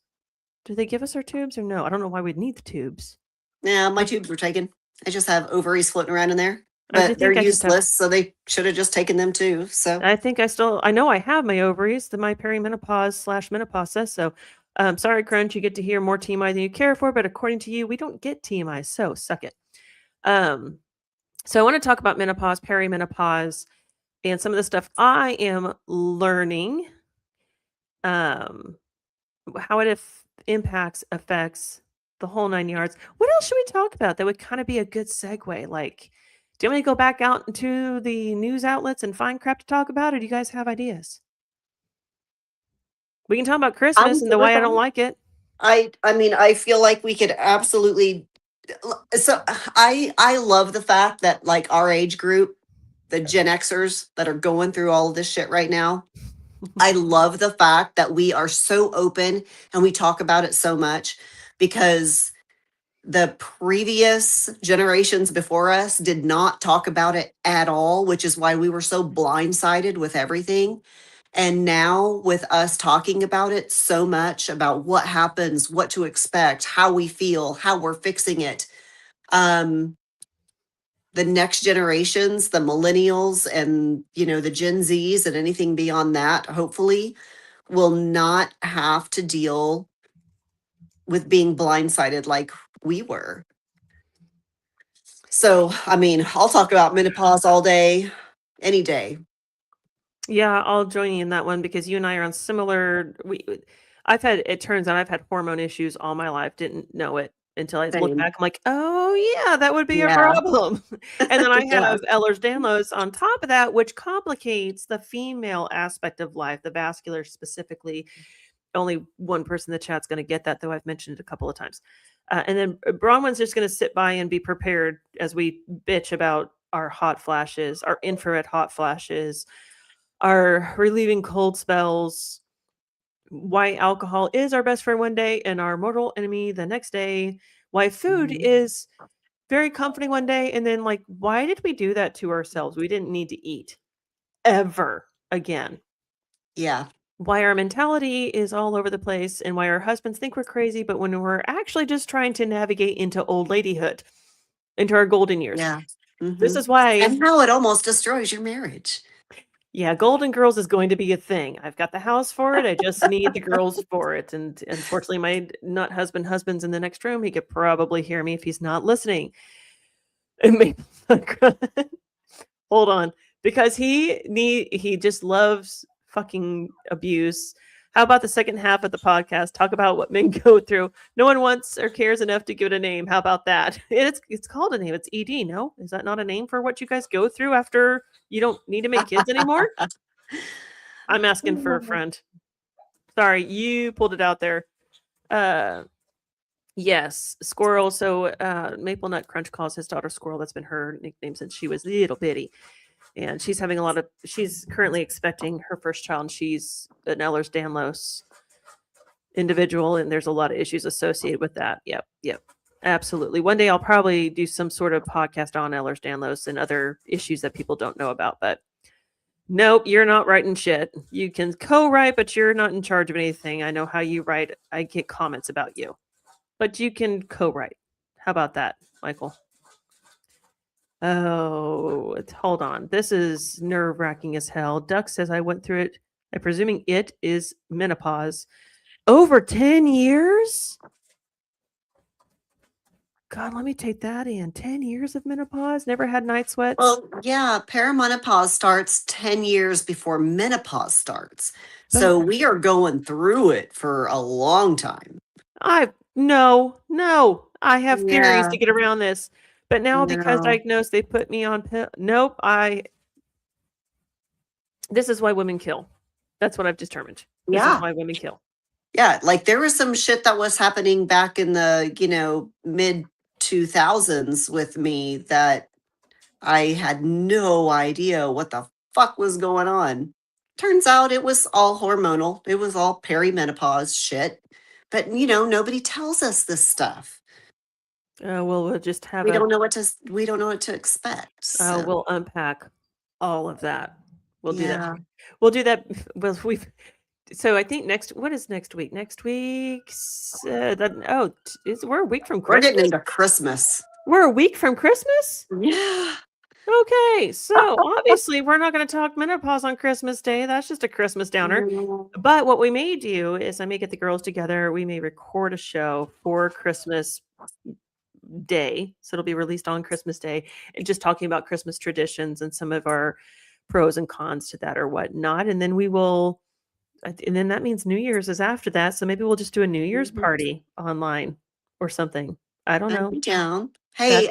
Do they give us our tubes or no? I don't know why we'd need the tubes. Yeah, my tubes were taken. I just have ovaries floating around in there, I but they're think I just have- useless, so they should have just taken them too. So I think I know I have my ovaries. My perimenopause/menopause says so. Sorry, Crunch, you get to hear more TMI than you care for, but according to you, we don't get TMI, so suck it. So I want to talk about menopause, perimenopause, and some of the stuff I am learning. How it affects the whole 9 yards. What else should we talk about that would kind of be a good segue? Like, do you want me to go back out into the news outlets and find crap to talk about, or do you guys have ideas? We can talk about Christmas and the way I don't like it. I mean, I feel like we could absolutely. So I love the fact that like our age group, the Gen Xers that are going through all of this shit right now. I love the fact that we are so open and we talk about it so much because the previous generations before us did not talk about it at all, which is why we were so blindsided with everything. And now, with us talking about it so much about what happens, what to expect, how we feel, how we're fixing it, the next generations, the millennials and, the Gen Zs and anything beyond that, hopefully, will not have to deal with being blindsided like we were. So, I mean, I'll talk about menopause all day, any day. Yeah, I'll join you in that one because you and I are on similar. It turns out I've had hormone issues all my life. Didn't know it until I look Same. back. I'm like, oh yeah, that would be a Yeah. problem. And then I Yeah. have Ehlers-Danlos on top of that, which complicates the female aspect of life, the vascular specifically. Only one person in the chat's going to get that, though I've mentioned it a couple of times. And then Bronwyn's just going to sit by and be prepared as we bitch about our hot flashes, our infrared hot flashes, our relieving cold spells, why alcohol is our best friend one day and our mortal enemy the next day, why food is very comforting one day, and then like, why did we do that to ourselves? We didn't need to eat ever again. Yeah. Why our mentality is all over the place and why our husbands think we're crazy, but when we're actually just trying to navigate into old ladyhood, into our golden years. Yeah. This is why. And how it almost destroys your marriage. Yeah, Golden Girls is going to be a thing. I've got the house for it. I just need the girls for it. And unfortunately, my not husband's in the next room. He could probably hear me if he's not listening. And hold on, because he just loves fucking abuse. How about the second half of the podcast? Talk about what men go through. No one wants or cares enough to give it a name. How about that? It's called a name. It's ED. No, is that not a name for what you guys go through after you don't need to make kids anymore? I'm asking for a friend. Sorry, you pulled it out there. Yes, Squirrel. So Maple Nut Crunch calls his daughter Squirrel. That's been her nickname since she was little bitty. And she's currently expecting her first child, and she's an Ehlers-Danlos individual, and there's a lot of issues associated with that. Yep. Absolutely. One day I'll probably do some sort of podcast on Ehlers-Danlos and other issues that people don't know about, but nope, you're not writing shit. You can co-write, but you're not in charge of anything. I know how you write. I get comments about you, but you can co-write. How about that, Michael? Oh, hold on. This is nerve-wracking as hell. Duck says I went through it. I'm presuming it is menopause. Over 10 years? God, let me take that in. 10 years of menopause? Never had night sweats? Well, yeah, perimenopause starts 10 years before menopause starts. So we are going through it for a long time. No. I have theories to get around this. But now because No. diagnosed, they put me on pill. Nope. This is why women kill. That's what I've determined. This is Yeah. why women kill. Yeah, like there was some shit that was happening back in the, mid 2000s with me that I had no idea what the fuck was going on. Turns out it was all hormonal. It was all perimenopause shit. But nobody tells us this stuff. Well, we'll just have We don't know what to expect. So we'll unpack all of that. We'll do that. yeah. We'll do that. Well, so I think what is next week? Next week's we're a week from We're Christmas. getting into Christmas. We're a week from Christmas. Yeah. Okay, so obviously we're not going to talk menopause on Christmas Day. That's just a Christmas downer. But what we may do is I may get the girls together. We may record a show for Christmas Day. So it'll be released on Christmas Day and just talking about Christmas traditions and some of our pros and cons to that or whatnot. And then and then that means New Year's is after that. So maybe we'll just do a New Year's party online or something. I don't know. I'm down. Hey,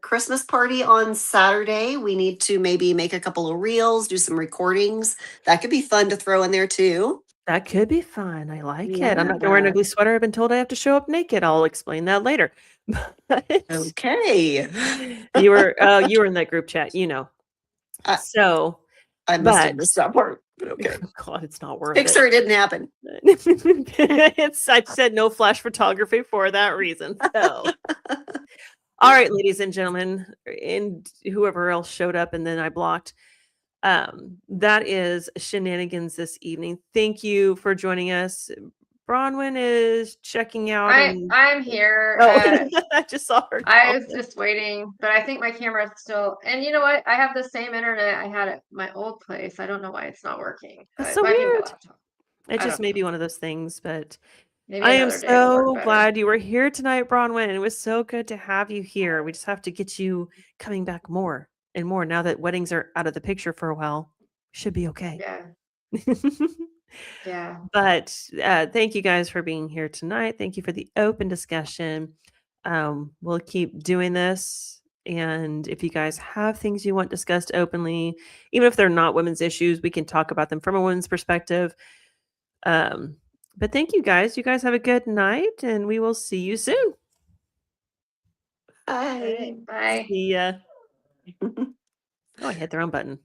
Christmas party on Saturday. We need to maybe make a couple of reels, do some recordings. That could be fun to throw in there too. That could be fun. I like it. I'm not gonna wear an ugly sweater. I've been told I have to show up naked. I'll explain that later. But Okay. you were in that group chat, I- So I must have missed that part. But okay. God, it's not worth Picture it didn't happen. I said no flash photography for that reason. So all right, ladies and gentlemen, and whoever else showed up and then I blocked. That is SheNanigans this evening. Thank you for joining us. Bronwyn is checking out. I'm here. I just saw her. I was just waiting, but I think my camera's still. And you know what? I have the same internet I had at my old place. I don't know why it's not working. That's It so might be my weird. laptop. It I just don't may know. be one of those things, but Maybe I am another day it'll so work better. glad you were here tonight, Bronwyn. It was so good to have you here. We just have to get you coming back more and more now that weddings are out of the picture for a while. Should be okay. Yeah. Yeah. But thank you guys for being here tonight. Thank you for the open discussion. We'll keep doing this. And if you guys have things you want discussed openly, even if they're not women's issues, we can talk about them from a women's perspective. But thank you guys. You guys have a good night, and we will see you soon. Bye. Bye. See ya. Oh, I hit the wrong button.